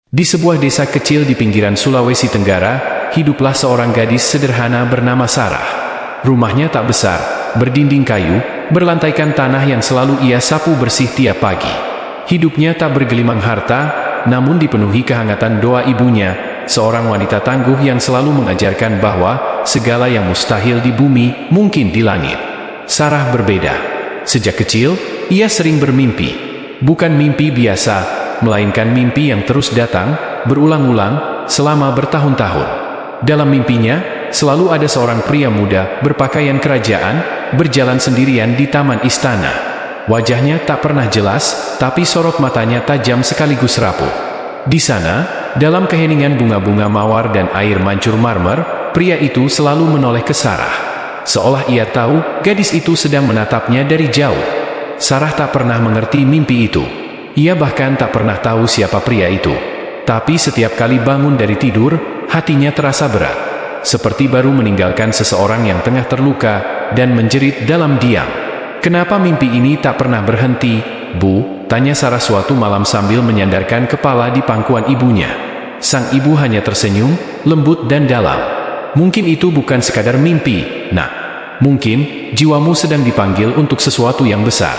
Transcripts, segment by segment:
Di sebuah desa kecil di pinggiran Sulawesi Tenggara, hiduplah seorang gadis sederhana bernama Sarah. Rumahnya tak besar, berdinding kayu, berlantaikan tanah yang selalu ia sapu bersih tiap pagi. Hidupnya tak bergelimang harta, namun dipenuhi kehangatan doa ibunya, seorang wanita tangguh yang selalu mengajarkan bahwa segala yang mustahil di bumi mungkin di langit. Sarah berbeda. Sejak kecil, ia sering bermimpi. Bukan mimpi biasa, melainkan mimpi yang terus datang, berulang-ulang, selama bertahun-tahun. Dalam mimpinya, selalu ada seorang pria muda, berpakaian kerajaan, berjalan sendirian di taman istana. Wajahnya tak pernah jelas, tapi sorot matanya tajam sekaligus rapuh. Di sana, dalam keheningan bunga-bunga mawar dan air mancur marmer, pria itu selalu menoleh ke Sarah. Seolah ia tahu, gadis itu sedang menatapnya dari jauh. Sarah tak pernah mengerti mimpi itu. Ia bahkan tak pernah tahu siapa pria itu. Tapi setiap kali bangun dari tidur, hatinya terasa berat. Seperti baru meninggalkan seseorang yang tengah terluka dan menjerit dalam diam. "Kenapa mimpi ini tak pernah berhenti, Bu?" tanya Sarah suatu malam sambil menyandarkan kepala di pangkuan ibunya. Sang ibu hanya tersenyum, lembut dan dalam. "Mungkin itu bukan sekadar mimpi, Nak. Mungkin jiwamu sedang dipanggil untuk sesuatu yang besar."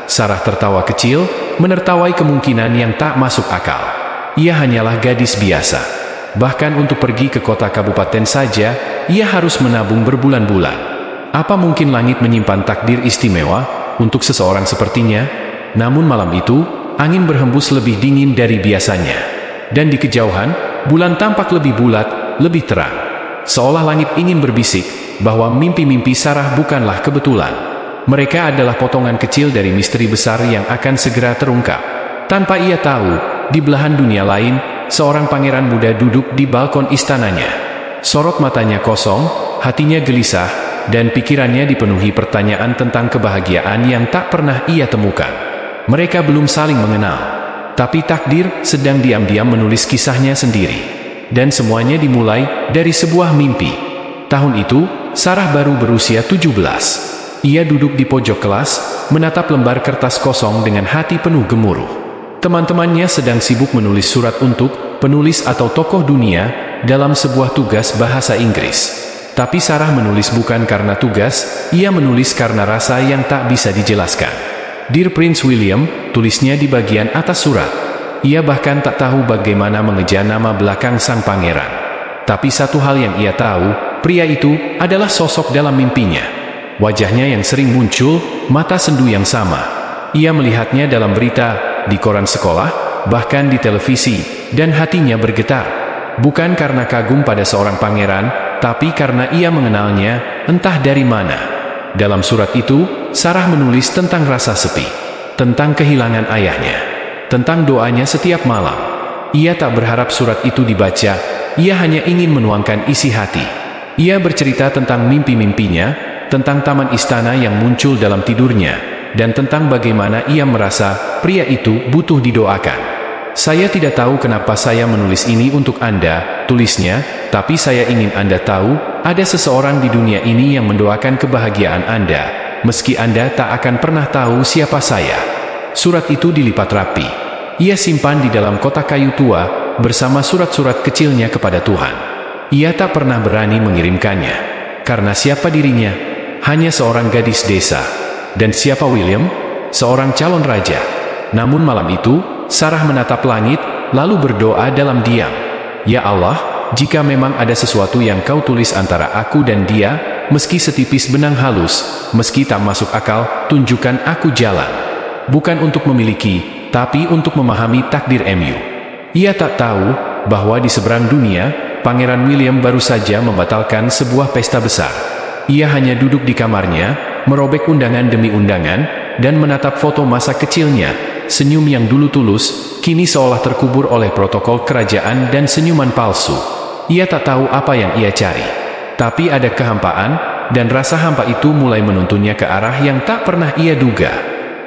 Sarah tertawa kecil, menertawai kemungkinan yang tak masuk akal. Ia hanyalah gadis biasa. Bahkan untuk pergi ke kota kabupaten saja, ia harus menabung berbulan-bulan. Apa mungkin langit menyimpan takdir istimewa untuk seseorang sepertinya? Namun malam itu, angin berhembus lebih dingin dari biasanya. Dan di kejauhan, bulan tampak lebih bulat, lebih terang. Seolah langit ingin berbisik bahwa mimpi-mimpi Sarah bukanlah kebetulan. Mereka adalah potongan kecil dari misteri besar yang akan segera terungkap. Tanpa ia tahu, di belahan dunia lain, seorang pangeran muda duduk di balkon istananya. Sorot matanya kosong, hatinya gelisah, dan pikirannya dipenuhi pertanyaan tentang kebahagiaan yang tak pernah ia temukan. Mereka belum saling mengenal, tapi takdir sedang diam-diam menulis kisahnya sendiri. Dan semuanya dimulai dari sebuah mimpi. Tahun itu, Sarah baru berusia 17. Ia duduk di pojok kelas, menatap lembar kertas kosong dengan hati penuh gemuruh. Teman-temannya sedang sibuk menulis surat untuk penulis atau tokoh dunia dalam sebuah tugas bahasa Inggris. Tapi Sarah menulis bukan karena tugas, ia menulis karena rasa yang tak bisa dijelaskan. "Dear Prince William," tulisnya di bagian atas surat. Ia bahkan tak tahu bagaimana mengeja nama belakang sang pangeran. Tapi satu hal yang ia tahu, pria itu adalah sosok dalam mimpinya. Wajahnya yang sering muncul, mata sendu yang sama. Ia melihatnya dalam berita, di koran sekolah, bahkan di televisi, dan hatinya bergetar. Bukan karena kagum pada seorang pangeran, tapi karena ia mengenalnya, entah dari mana. Dalam surat itu, Sarah menulis tentang rasa sepi, tentang kehilangan ayahnya, tentang doanya setiap malam. Ia tak berharap surat itu dibaca, ia hanya ingin menuangkan isi hati. Ia bercerita tentang mimpi-mimpinya, tentang taman istana yang muncul dalam tidurnya, dan tentang bagaimana ia merasa pria itu butuh didoakan. "Saya tidak tahu kenapa saya menulis ini untuk Anda," tulisnya, "tapi saya ingin Anda tahu, ada seseorang di dunia ini yang mendoakan kebahagiaan Anda, meski Anda tak akan pernah tahu siapa saya." Surat itu dilipat rapi. Ia simpan di dalam kotak kayu tua, bersama surat-surat kecilnya kepada Tuhan. Ia tak pernah berani mengirimkannya. Karena siapa dirinya? Hanya seorang gadis desa. Dan siapa William? Seorang calon raja. Namun malam itu, Sarah menatap langit, lalu berdoa dalam diam. "Ya Allah, jika memang ada sesuatu yang kau tulis antara aku dan dia, meski setipis benang halus, meski tak masuk akal, tunjukkan aku jalan. Bukan untuk memiliki, tapi untuk memahami takdir MU." Ia tak tahu bahwa di seberang dunia, Pangeran William baru saja membatalkan sebuah pesta besar. Ia hanya duduk di kamarnya, merobek undangan demi undangan, dan menatap foto masa kecilnya. Senyum yang dulu tulus, kini seolah terkubur oleh protokol kerajaan dan senyuman palsu. Ia tak tahu apa yang ia cari. Tapi ada kehampaan, dan rasa hampa itu mulai menuntunnya ke arah yang tak pernah ia duga.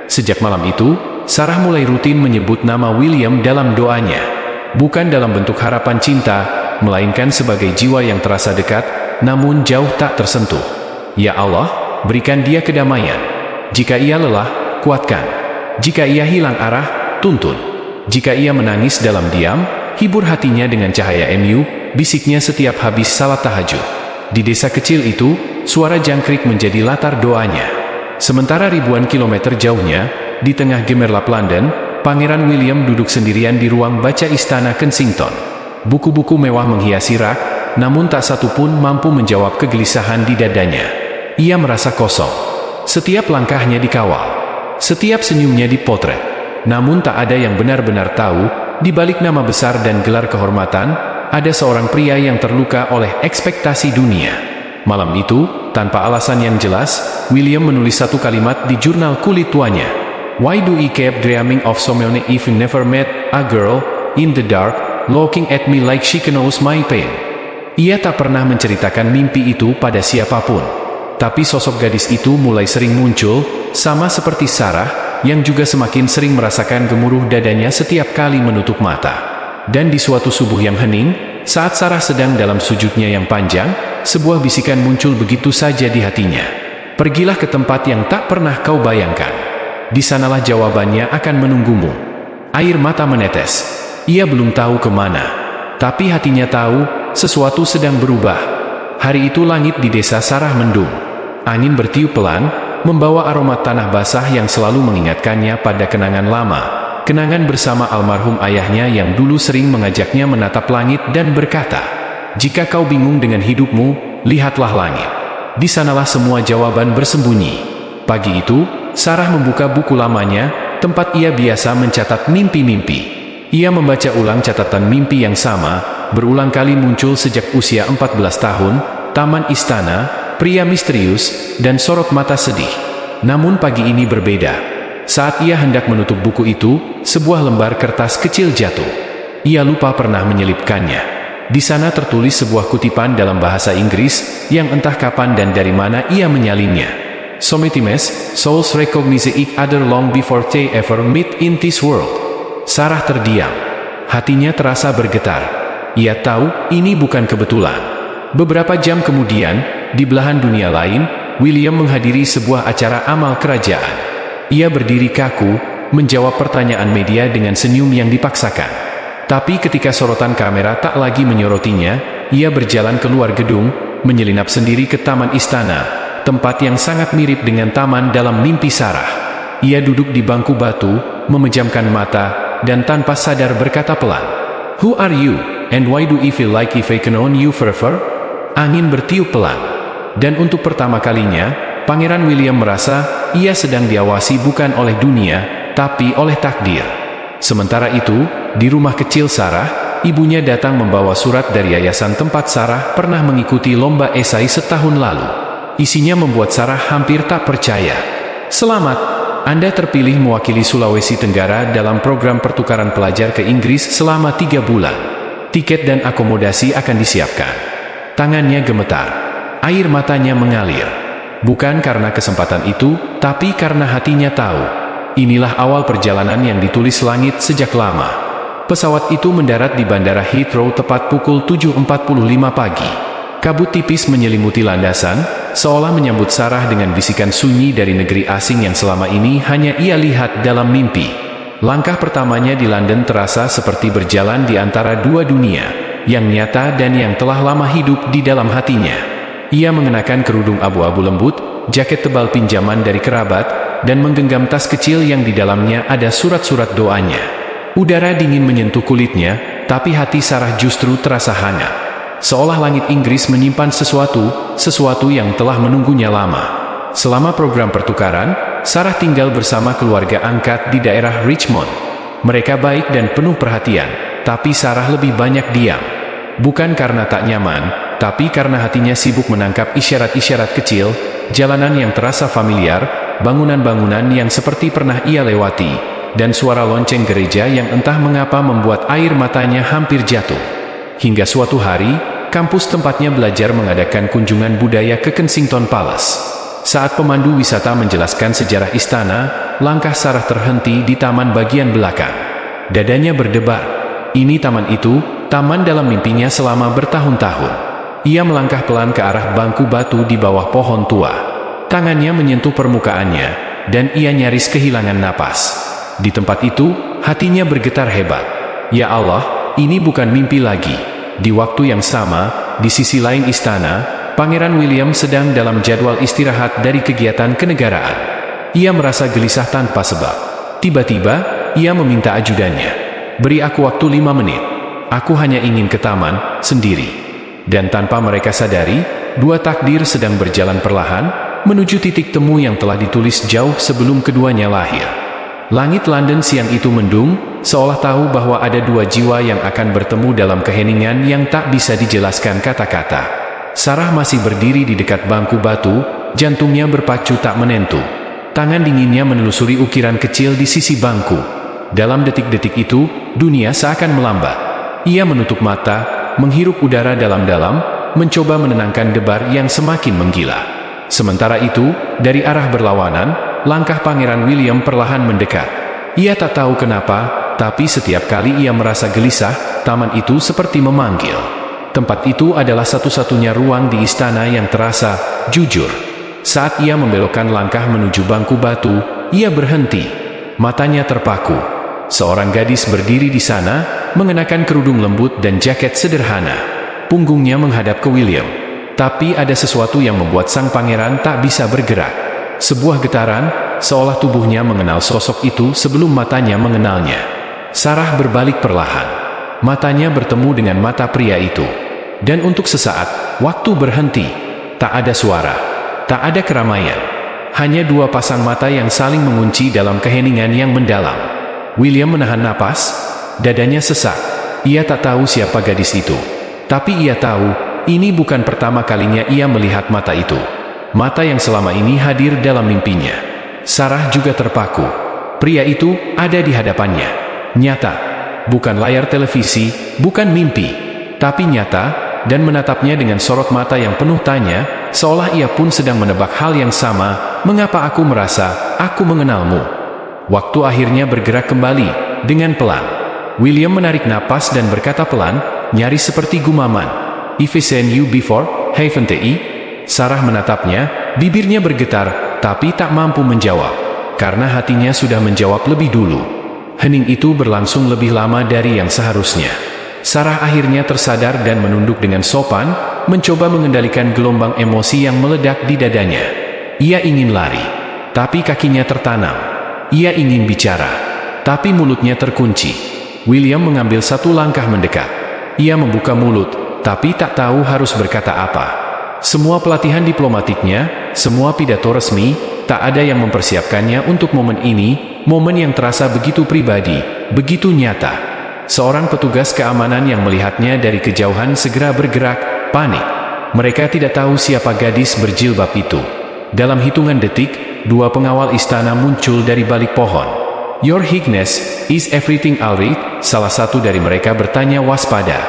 Sejak malam itu, Sarah mulai rutin menyebut nama William dalam doanya. Bukan dalam bentuk harapan cinta, melainkan sebagai jiwa yang terasa dekat, namun jauh tak tersentuh. "Ya Allah, berikan dia kedamaian. Jika ia lelah, kuatkan. Jika ia hilang arah, tuntun. Jika ia menangis dalam diam, hibur hatinya dengan cahaya bisiknya setiap habis salat tahajud. Di desa kecil itu, suara jangkrik menjadi latar doanya. Sementara ribuan kilometer jauhnya, di tengah gemerlap London, Pangeran William duduk sendirian di ruang baca Istana Kensington. Buku-buku mewah menghiasi rak, namun tak satu pun mampu menjawab kegelisahan di dadanya. Ia merasa kosong. Setiap langkahnya dikawal. Setiap senyumnya dipotret. Namun tak ada yang benar-benar tahu, di balik nama besar dan gelar kehormatan, ada seorang pria yang terluka oleh ekspektasi dunia. Malam itu, tanpa alasan yang jelas, William menulis satu kalimat di jurnal kulit tuanya. Why do I keep dreaming of someone if I never met a girl in the dark, looking at me like she knows my pain? Ia tak pernah menceritakan mimpi itu pada siapapun. Tapi sosok gadis itu mulai sering muncul, sama seperti Sarah, yang juga semakin sering merasakan gemuruh dadanya setiap kali menutup mata. Dan di suatu subuh yang hening, saat Sarah sedang dalam sujudnya yang panjang, sebuah bisikan muncul begitu saja di hatinya. Pergilah ke tempat yang tak pernah kau bayangkan. Di sanalah jawabannya akan menunggumu. Air mata menetes. Ia belum tahu kemana. Tapi hatinya tahu, sesuatu sedang berubah. Hari itu langit di desa Sarah mendung. Angin bertiup pelan, membawa aroma tanah basah yang selalu mengingatkannya pada kenangan lama. Kenangan bersama almarhum ayahnya yang dulu sering mengajaknya menatap langit dan berkata, "Jika kau bingung dengan hidupmu, lihatlah langit. Di sanalah semua jawaban bersembunyi." Pagi itu, Sarah membuka buku lamanya, tempat ia biasa mencatat mimpi-mimpi. Ia membaca ulang catatan mimpi yang sama, berulang kali muncul sejak usia 14 tahun, taman istana, pria misterius, dan sorot mata sedih. Namun pagi ini berbeda. Saat ia hendak menutup buku itu, sebuah lembar kertas kecil jatuh. Ia lupa pernah menyelipkannya. Di sana tertulis sebuah kutipan dalam bahasa Inggris, yang entah kapan dan dari mana ia menyalinnya. Sometimes, souls recognize each other long before they ever meet in this world. Sarah terdiam. Hatinya terasa bergetar. Ia tahu, ini bukan kebetulan. Beberapa jam kemudian, di belahan dunia lain, William menghadiri sebuah acara amal kerajaan. Ia berdiri kaku, menjawab pertanyaan media dengan senyum yang dipaksakan. Tapi ketika sorotan kamera tak lagi menyorotinya, ia berjalan keluar gedung, menyelinap sendiri ke taman istana, tempat yang sangat mirip dengan taman dalam mimpi Sarah. Ia duduk di bangku batu, memejamkan mata, dan tanpa sadar berkata pelan, "Who are you, and why do I feel like if I can own you forever?" Angin bertiup pelan. Dan untuk pertama kalinya, Pangeran William merasa, ia sedang diawasi bukan oleh dunia, tapi oleh takdir. Sementara itu, di rumah kecil Sarah, ibunya datang membawa surat dari yayasan tempat Sarah pernah mengikuti lomba esai setahun lalu. Isinya membuat Sarah hampir tak percaya. "Selamat, Anda terpilih mewakili Sulawesi Tenggara dalam program pertukaran pelajar ke Inggris selama 3 bulan. Tiket dan akomodasi akan disiapkan." Tangannya gemetar. Air matanya mengalir. Bukan karena kesempatan itu, tapi karena hatinya tahu. Inilah awal perjalanan yang ditulis langit sejak lama. Pesawat itu mendarat di Bandara Heathrow tepat pukul 7.45 pagi. Kabut tipis menyelimuti landasan, seolah menyambut Sarah dengan bisikan sunyi dari negeri asing yang selama ini hanya ia lihat dalam mimpi. Langkah pertamanya di London terasa seperti berjalan di antara dua dunia, yang nyata dan yang telah lama hidup di dalam hatinya. Ia mengenakan kerudung abu-abu lembut, jaket tebal pinjaman dari kerabat, dan menggenggam tas kecil yang di dalamnya ada surat-surat doanya. Udara dingin menyentuh kulitnya, tapi hati Sarah justru terasa hangat. Seolah langit Inggris menyimpan sesuatu yang telah menunggunya lama. Selama program pertukaran, Sarah tinggal bersama keluarga angkat di daerah Richmond. Mereka baik dan penuh perhatian, tapi Sarah lebih banyak diam. Bukan karena tak nyaman, tapi karena hatinya sibuk menangkap isyarat-isyarat kecil, jalanan yang terasa familiar, bangunan-bangunan yang seperti pernah ia lewati, dan suara lonceng gereja yang entah mengapa membuat air matanya hampir jatuh. Hingga suatu hari, kampus tempatnya belajar mengadakan kunjungan budaya ke Kensington Palace. Saat pemandu wisata menjelaskan sejarah istana, langkah Sarah terhenti di taman bagian belakang. Dadanya berdebar. Ini taman itu, taman dalam mimpinya selama bertahun-tahun. Ia melangkah pelan ke arah bangku batu di bawah pohon tua. Tangannya menyentuh permukaannya, dan ia nyaris kehilangan napas. Di tempat itu, hatinya bergetar hebat. Ya Allah, ini bukan mimpi lagi. Di waktu yang sama, di sisi lain istana, Pangeran William sedang dalam jadwal istirahat dari kegiatan kenegaraan. Ia merasa gelisah tanpa sebab. Tiba-tiba, ia meminta ajudannya. Beri aku waktu 5 menit. Aku hanya ingin ke taman, sendiri. Dan tanpa mereka sadari, dua takdir sedang berjalan perlahan, menuju titik temu yang telah ditulis jauh sebelum keduanya lahir. Langit London siang itu mendung, seolah tahu bahwa ada dua jiwa yang akan bertemu dalam keheningan yang tak bisa dijelaskan kata-kata. Sarah masih berdiri di dekat bangku batu, jantungnya berpacu tak menentu. Tangan dinginnya menelusuri ukiran kecil di sisi bangku. Dalam detik-detik itu, dunia seakan melambat. Ia menutup mata, menghirup udara dalam-dalam, mencoba menenangkan debar yang semakin menggila. Sementara itu, dari arah berlawanan, langkah Pangeran William perlahan mendekat. Ia tak tahu kenapa, tapi setiap kali ia merasa gelisah, taman itu seperti memanggil. Tempat itu adalah satu-satunya ruang di istana yang terasa jujur. Saat ia membelokkan langkah menuju bangku batu, ia berhenti. Matanya terpaku. Seorang gadis berdiri di sana, mengenakan kerudung lembut dan jaket sederhana. Punggungnya menghadap ke William. Tapi ada sesuatu yang membuat sang pangeran tak bisa bergerak. Sebuah getaran, seolah tubuhnya mengenal sosok itu sebelum matanya mengenalnya. Sarah berbalik perlahan. Matanya bertemu dengan mata pria itu. Dan untuk sesaat, waktu berhenti. Tak ada suara. Tak ada keramaian. Hanya dua pasang mata yang saling mengunci dalam keheningan yang mendalam. William menahan napas. Dadanya sesak. Ia tak tahu siapa gadis itu. Tapi ia tahu, ini bukan pertama kalinya ia melihat mata itu. Mata yang selama ini hadir dalam mimpinya. Sarah juga terpaku. Pria itu ada di hadapannya. Nyata. Bukan layar televisi, bukan mimpi. Tapi nyata, dan menatapnya dengan sorot mata yang penuh tanya, seolah ia pun sedang menebak hal yang sama. Mengapa aku merasa, aku mengenalmu? Waktu akhirnya bergerak kembali, dengan pelan. William menarik napas dan berkata pelan, nyaris seperti gumaman. If I seen you before, haven't I? Sarah menatapnya, bibirnya bergetar, tapi tak mampu menjawab. Karena hatinya sudah menjawab lebih dulu. Hening itu berlangsung lebih lama dari yang seharusnya. Sarah akhirnya tersadar dan menunduk dengan sopan, mencoba mengendalikan gelombang emosi yang meledak di dadanya. Ia ingin lari, tapi kakinya tertanam. Ia ingin bicara, tapi mulutnya terkunci. William mengambil satu langkah mendekat. Ia membuka mulut, tapi tak tahu harus berkata apa. Semua pelatihan diplomatiknya, semua pidato resmi, tak ada yang mempersiapkannya untuk momen ini, momen yang terasa begitu pribadi, begitu nyata. Seorang petugas keamanan yang melihatnya dari kejauhan segera bergerak, panik. Mereka tidak tahu siapa gadis berjilbab itu. Dalam hitungan detik, dua pengawal istana muncul dari balik pohon. Your Highness, is everything alright? Salah satu dari mereka bertanya waspada.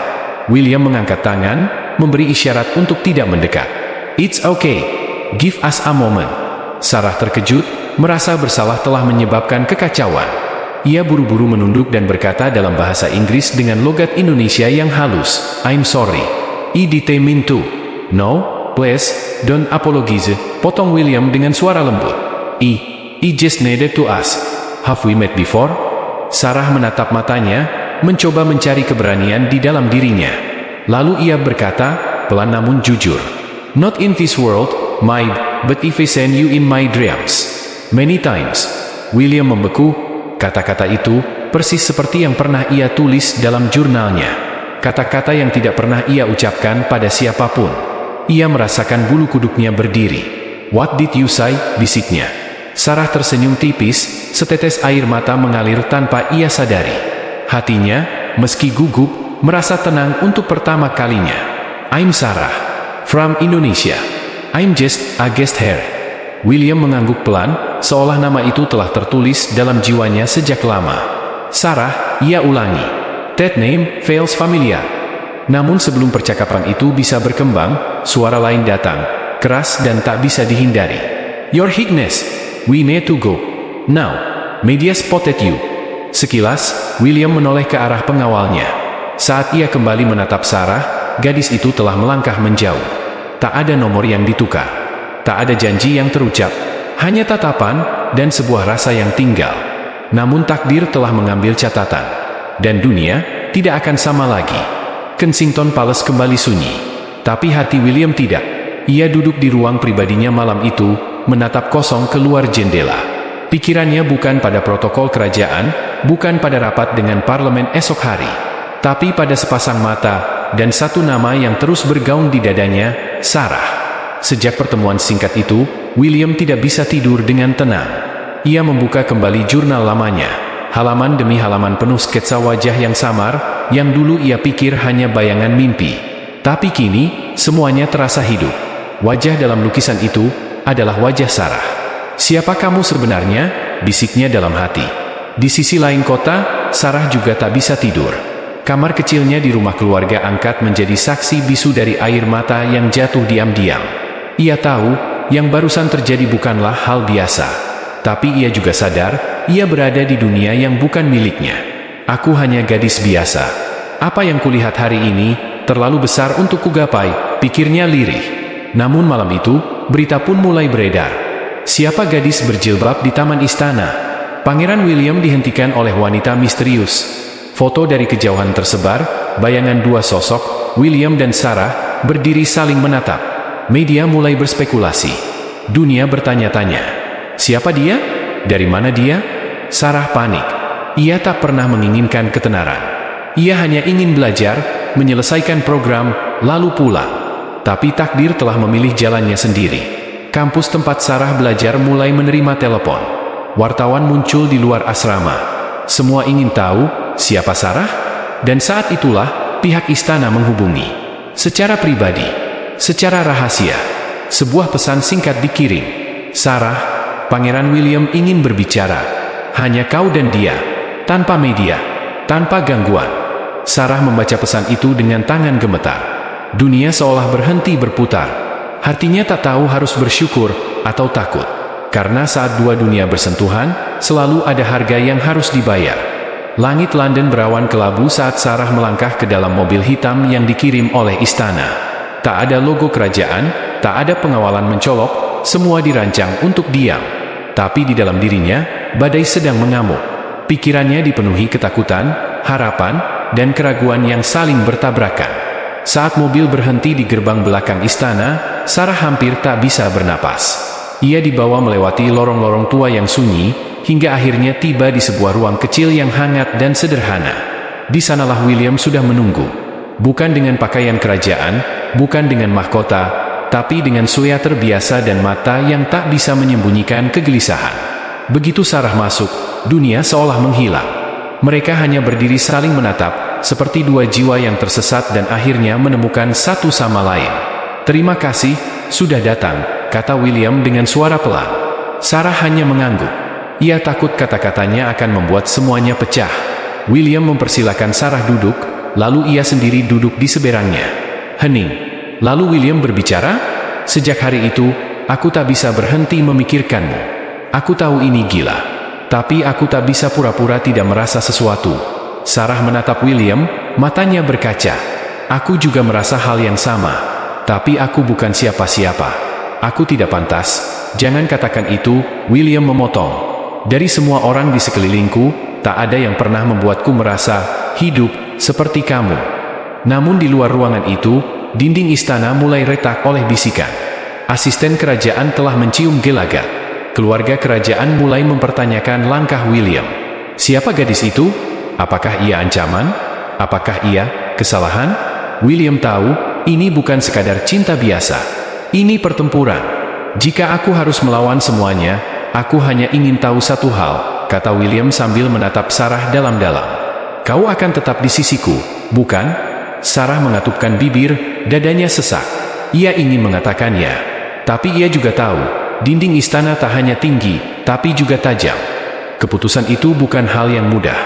William mengangkat tangan, memberi isyarat untuk tidak mendekat. It's okay. Give us a moment. Sarah terkejut, merasa bersalah telah menyebabkan kekacauan. Ia buru-buru menunduk dan berkata dalam bahasa Inggris dengan logat Indonesia yang halus, I'm sorry. I didn't mean to. No, please, don't apologize, potong William dengan suara lembut. I just needed to ask. Have we met before? Sarah menatap matanya, mencoba mencari keberanian di dalam dirinya. Lalu ia berkata, pelan namun jujur. Not in this world, my, but if I send you in my dreams. Many times. William membeku. Kata-kata itu, persis seperti yang pernah ia tulis dalam jurnalnya. Kata-kata yang tidak pernah ia ucapkan pada siapapun. Ia merasakan bulu kuduknya berdiri. What did you say? Bisiknya. Sarah tersenyum tipis, setetes air mata mengalir tanpa ia sadari. Hatinya, meski gugup, merasa tenang untuk pertama kalinya. I'm Sarah. From Indonesia. I'm just a guest here. William mengangguk pelan, seolah nama itu telah tertulis dalam jiwanya sejak lama. Sarah, ia ulangi. That name feels familiar. Namun sebelum percakapan itu bisa berkembang, suara lain datang, keras dan tak bisa dihindari. Your Highness, we need to go. Now, media spotted you. Sekilas, William menoleh ke arah pengawalnya. Saat ia kembali menatap Sarah, gadis itu telah melangkah menjauh. Tak ada nomor yang ditukar. Tak ada janji yang terucap. Hanya tatapan, dan sebuah rasa yang tinggal. Namun takdir telah mengambil catatan. Dan dunia, tidak akan sama lagi. Kensington Palace kembali sunyi. Tapi hati William tidak. Ia duduk di ruang pribadinya malam itu, menatap kosong keluar jendela. Pikirannya bukan pada protokol kerajaan, bukan pada rapat dengan parlemen esok hari, tapi pada sepasang mata, dan satu nama yang terus bergaung di dadanya, Sarah. Sejak pertemuan singkat itu, William tidak bisa tidur dengan tenang. Ia membuka kembali jurnal lamanya. Halaman demi halaman penuh sketsa wajah yang samar, yang dulu ia pikir hanya bayangan mimpi. Tapi kini, semuanya terasa hidup. Wajah dalam lukisan itu adalah wajah Sarah. "Siapa kamu sebenarnya?" bisiknya dalam hati. Di sisi lain kota, Sarah juga tak bisa tidur. Kamar kecilnya di rumah keluarga angkat menjadi saksi bisu dari air mata yang jatuh diam-diam. Ia tahu, yang barusan terjadi bukanlah hal biasa. Tapi ia juga sadar, ia berada di dunia yang bukan miliknya. "Aku hanya gadis biasa. Apa yang kulihat hari ini, terlalu besar untuk kugapai," pikirnya lirih. Namun malam itu, berita pun mulai beredar. Siapa gadis berjilbab di taman istana? Pangeran William dihentikan oleh wanita misterius. Foto dari kejauhan tersebar, bayangan dua sosok, William dan Sarah, berdiri saling menatap. Media mulai berspekulasi. Dunia bertanya-tanya, siapa dia? Dari mana dia? Sarah panik. Ia tak pernah menginginkan ketenaran. Ia hanya ingin belajar, menyelesaikan program, lalu pulang. Tapi takdir telah memilih jalannya sendiri. Kampus tempat Sarah belajar mulai menerima telepon. Wartawan muncul di luar asrama. Semua ingin tahu, siapa Sarah? Dan saat itulah, pihak istana menghubungi. Secara pribadi. Secara rahasia, sebuah pesan singkat dikirim. "Sarah, Pangeran William ingin berbicara. Hanya kau dan dia. Tanpa media. Tanpa gangguan." Sarah membaca pesan itu dengan tangan gemetar. Dunia seolah berhenti berputar. Hatinya tak tahu harus bersyukur atau takut. Karena saat dua dunia bersentuhan, selalu ada harga yang harus dibayar. Langit London berawan kelabu saat Sarah melangkah ke dalam mobil hitam yang dikirim oleh istana. Tak ada logo kerajaan, tak ada pengawalan mencolok, semua dirancang untuk diam. Tapi di dalam dirinya, badai sedang mengamuk. Pikirannya dipenuhi ketakutan, harapan, dan keraguan yang saling bertabrakan. Saat mobil berhenti di gerbang belakang istana, Sarah hampir tak bisa bernapas. Ia dibawa melewati lorong-lorong tua yang sunyi, hingga akhirnya tiba di sebuah ruang kecil yang hangat dan sederhana. Di sanalah William sudah menunggu. Bukan dengan pakaian kerajaan, bukan dengan mahkota, tapi dengan sweater biasa dan mata yang tak bisa menyembunyikan kegelisahan. Begitu Sarah masuk, dunia seolah menghilang. Mereka hanya berdiri saling menatap, seperti dua jiwa yang tersesat dan akhirnya menemukan satu sama lain. "Terima kasih, sudah datang," kata William dengan suara pelan. Sarah hanya mengangguk. Ia takut kata-katanya akan membuat semuanya pecah. William mempersilakan Sarah duduk, lalu ia sendiri duduk di seberangnya. Hening. Lalu William berbicara, "Sejak hari itu, aku tak bisa berhenti memikirkanmu. Aku tahu ini gila. Tapi aku tak bisa pura-pura tidak merasa sesuatu." Sarah menatap William, matanya berkaca. "Aku juga merasa hal yang sama. Tapi aku bukan siapa-siapa. Aku tidak pantas." "Jangan katakan itu," William memotong. "Dari semua orang di sekelilingku, tak ada yang pernah membuatku merasa hidup seperti kamu." Namun di luar ruangan itu, dinding istana mulai retak oleh bisikan. Asisten kerajaan telah mencium gelagat. Keluarga kerajaan mulai mempertanyakan langkah William. Siapa gadis itu? Apakah ia ancaman? Apakah ia kesalahan? William tahu, ini bukan sekadar cinta biasa. Ini pertempuran. "Jika aku harus melawan semuanya, aku hanya ingin tahu satu hal," kata William sambil menatap Sarah dalam-dalam. "Kau akan tetap di sisiku, bukan?" Sarah mengatupkan bibir, dadanya sesak. Ia ingin mengatakan ya. Tapi ia juga tahu, dinding istana tak hanya tinggi, tapi juga tajam. Keputusan itu bukan hal yang mudah.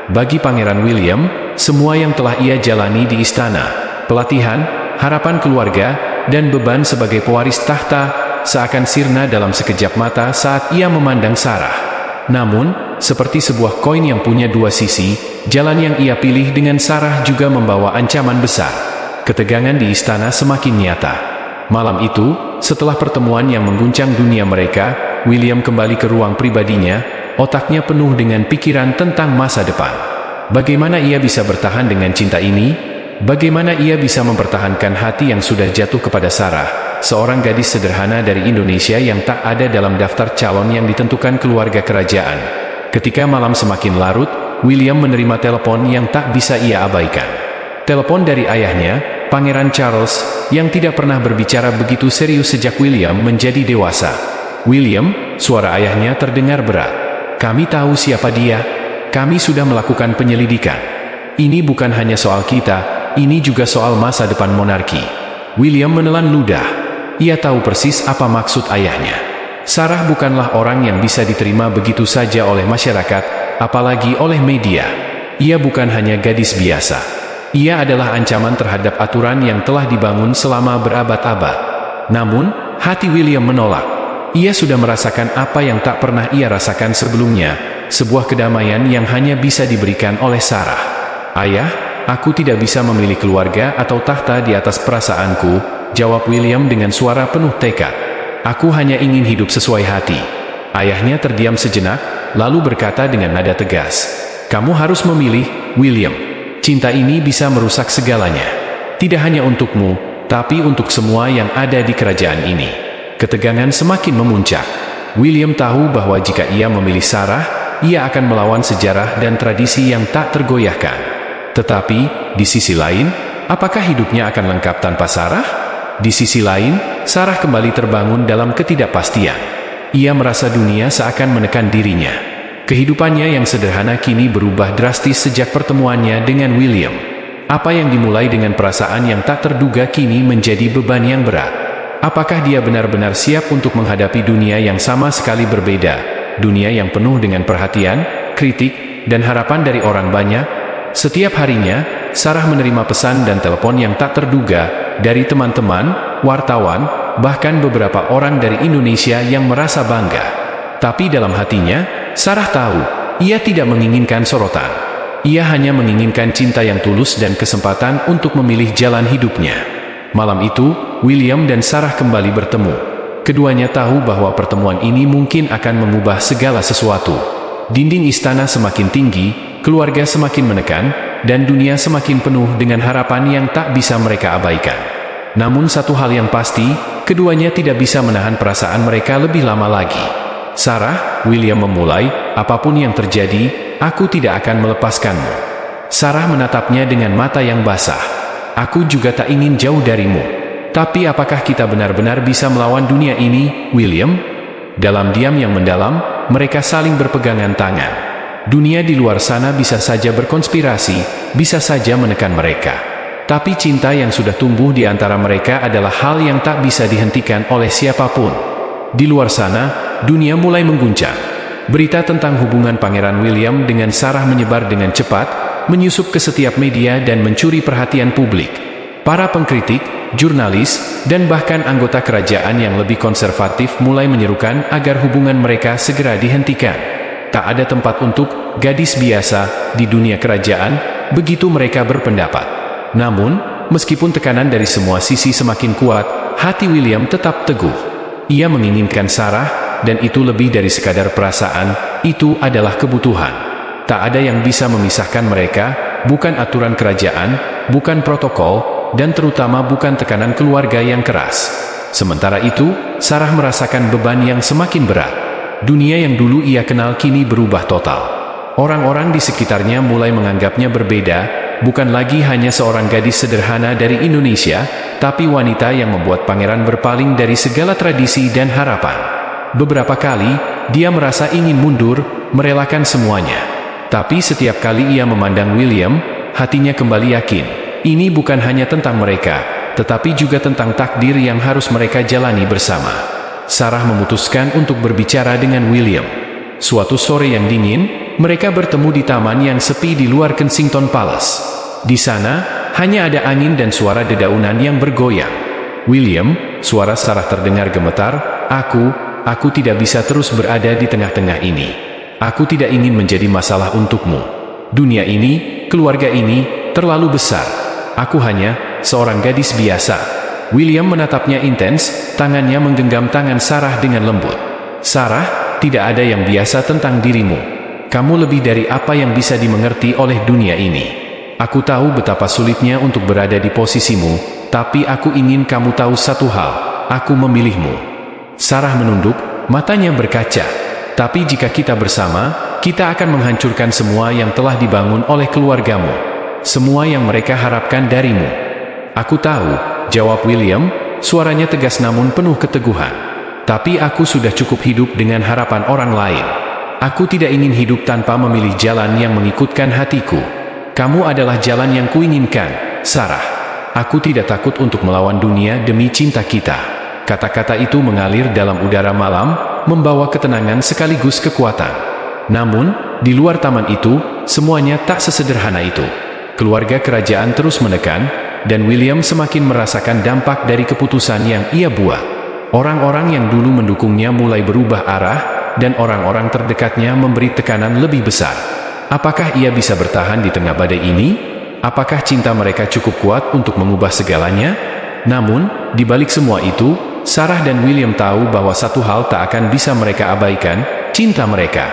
Bagi Pangeran William, semua yang telah ia jalani di istana, pelatihan, harapan keluarga, dan beban sebagai pewaris tahta, seakan sirna dalam sekejap mata saat ia memandang Sarah. Namun, seperti sebuah koin yang punya dua sisi, jalan yang ia pilih dengan Sarah juga membawa ancaman besar. Ketegangan di istana semakin nyata. Malam itu, setelah pertemuan yang mengguncang dunia mereka, William kembali ke ruang pribadinya, otaknya penuh dengan pikiran tentang masa depan. Bagaimana ia bisa bertahan dengan cinta ini? Bagaimana ia bisa mempertahankan hati yang sudah jatuh kepada Sarah, seorang gadis sederhana dari Indonesia yang tak ada dalam daftar calon yang ditentukan keluarga kerajaan? Ketika malam semakin larut, William menerima telepon yang tak bisa ia abaikan. Telepon dari ayahnya, Pangeran Charles, yang tidak pernah berbicara begitu serius sejak William menjadi dewasa. "William," suara ayahnya terdengar berat. "Kami tahu siapa dia. Kami sudah melakukan penyelidikan. Ini bukan hanya soal kita, ini juga soal masa depan monarki." William menelan ludah. Ia tahu persis apa maksud ayahnya. Sarah bukanlah orang yang bisa diterima begitu saja oleh masyarakat, apalagi oleh media. Ia bukan hanya gadis biasa. Ia adalah ancaman terhadap aturan yang telah dibangun selama berabad-abad. Namun, hati William menolak. Ia sudah merasakan apa yang tak pernah ia rasakan sebelumnya, sebuah kedamaian yang hanya bisa diberikan oleh Sarah. "Ayah, aku tidak bisa memilih keluarga atau tahta di atas perasaanku," jawab William dengan suara penuh tekad. "Aku hanya ingin hidup sesuai hati." Ayahnya terdiam sejenak, lalu berkata dengan nada tegas, "Kamu harus memilih, William. Cinta ini bisa merusak segalanya. Tidak hanya untukmu, tapi untuk semua yang ada di kerajaan ini." Ketegangan semakin memuncak. William tahu bahwa jika ia memilih Sarah, ia akan melawan sejarah dan tradisi yang tak tergoyahkan. Tetapi, di sisi lain, apakah hidupnya akan lengkap tanpa Sarah? Di sisi lain, Sarah kembali terbangun dalam ketidakpastian. Ia merasa dunia seakan menekan dirinya. Kehidupannya yang sederhana kini berubah drastis sejak pertemuannya dengan William. Apa yang dimulai dengan perasaan yang tak terduga kini menjadi beban yang berat. Apakah dia benar-benar siap untuk menghadapi dunia yang sama sekali berbeda? Dunia yang penuh dengan perhatian, kritik, dan harapan dari orang banyak? Setiap harinya, Sarah menerima pesan dan telepon yang tak terduga dari teman-teman, wartawan, bahkan beberapa orang dari Indonesia yang merasa bangga. Tapi dalam hatinya, Sarah tahu, ia tidak menginginkan sorotan. Ia hanya menginginkan cinta yang tulus dan kesempatan untuk memilih jalan hidupnya. Malam itu, William dan Sarah kembali bertemu. Keduanya tahu bahwa pertemuan ini mungkin akan mengubah segala sesuatu. Dinding istana semakin tinggi, keluarga semakin menekan, dan dunia semakin penuh dengan harapan yang tak bisa mereka abaikan. Namun satu hal yang pasti, keduanya tidak bisa menahan perasaan mereka lebih lama lagi. "Sarah," William memulai, "apapun yang terjadi, aku tidak akan melepaskanmu." Sarah menatapnya dengan mata yang basah. "Aku juga tak ingin jauh darimu. Tapi apakah kita benar-benar bisa melawan dunia ini, William?" Dalam diam yang mendalam, mereka saling berpegangan tangan. Dunia di luar sana bisa saja berkonspirasi, bisa saja menekan mereka. Tapi cinta yang sudah tumbuh di antara mereka adalah hal yang tak bisa dihentikan oleh siapapun. Di luar sana, dunia mulai mengguncang. Berita tentang hubungan Pangeran William dengan Sarah menyebar dengan cepat, menyusup ke setiap media dan mencuri perhatian publik. Para pengkritik, jurnalis, dan bahkan anggota kerajaan yang lebih konservatif mulai menyerukan agar hubungan mereka segera dihentikan. Tak ada tempat untuk gadis biasa di dunia kerajaan, begitu mereka berpendapat. Namun, meskipun tekanan dari semua sisi semakin kuat, hati William tetap teguh. Ia menginginkan Sarah, dan itu lebih dari sekadar perasaan, itu adalah kebutuhan. Tak ada yang bisa memisahkan mereka, bukan aturan kerajaan, bukan protokol, dan terutama bukan tekanan keluarga yang keras. Sementara itu, Sarah merasakan beban yang semakin berat. Dunia yang dulu ia kenal kini berubah total. Orang-orang di sekitarnya mulai menganggapnya berbeda, bukan lagi hanya seorang gadis sederhana dari Indonesia, tapi wanita yang membuat pangeran berpaling dari segala tradisi dan harapan. Beberapa kali, dia merasa ingin mundur, merelakan semuanya. Tapi setiap kali ia memandang William, hatinya kembali yakin. Ini bukan hanya tentang mereka, tetapi juga tentang takdir yang harus mereka jalani bersama. Sarah memutuskan untuk berbicara dengan William. Suatu sore yang dingin, mereka bertemu di taman yang sepi di luar Kensington Palace. Di sana, hanya ada angin dan suara dedaunan yang bergoyang. "William," suara Sarah terdengar gemetar, Aku tidak bisa terus berada di tengah-tengah ini. Aku tidak ingin menjadi masalah untukmu. Dunia ini, keluarga ini, terlalu besar. Aku hanya seorang gadis biasa." William menatapnya intens, tangannya menggenggam tangan Sarah dengan lembut. "Sarah, tidak ada yang biasa tentang dirimu. Kamu lebih dari apa yang bisa dimengerti oleh dunia ini. Aku tahu betapa sulitnya untuk berada di posisimu, tapi aku ingin kamu tahu satu hal, aku memilihmu. Sarah menunduk, matanya berkaca. Tapi jika kita bersama, kita akan menghancurkan semua yang telah dibangun oleh keluargamu. Semua yang mereka harapkan darimu. Aku tahu, jawab William, suaranya tegas namun penuh keteguhan. Tapi aku sudah cukup hidup dengan harapan orang lain. Aku tidak ingin hidup tanpa memilih jalan yang mengikutkan hatiku. Kamu adalah jalan yang kuinginkan, Sarah. Aku tidak takut untuk melawan dunia demi cinta kita. Kata-kata itu mengalir dalam udara malam, membawa ketenangan sekaligus kekuatan. Namun, di luar taman itu, semuanya tak sesederhana itu. Keluarga kerajaan terus menekan, dan William semakin merasakan dampak dari keputusan yang ia buat. Orang-orang yang dulu mendukungnya mulai berubah arah, dan orang-orang terdekatnya memberi tekanan lebih besar. Apakah ia bisa bertahan di tengah badai ini? Apakah cinta mereka cukup kuat untuk mengubah segalanya? Namun, di balik semua itu, Sarah dan William tahu bahwa satu hal tak akan bisa mereka abaikan, cinta mereka.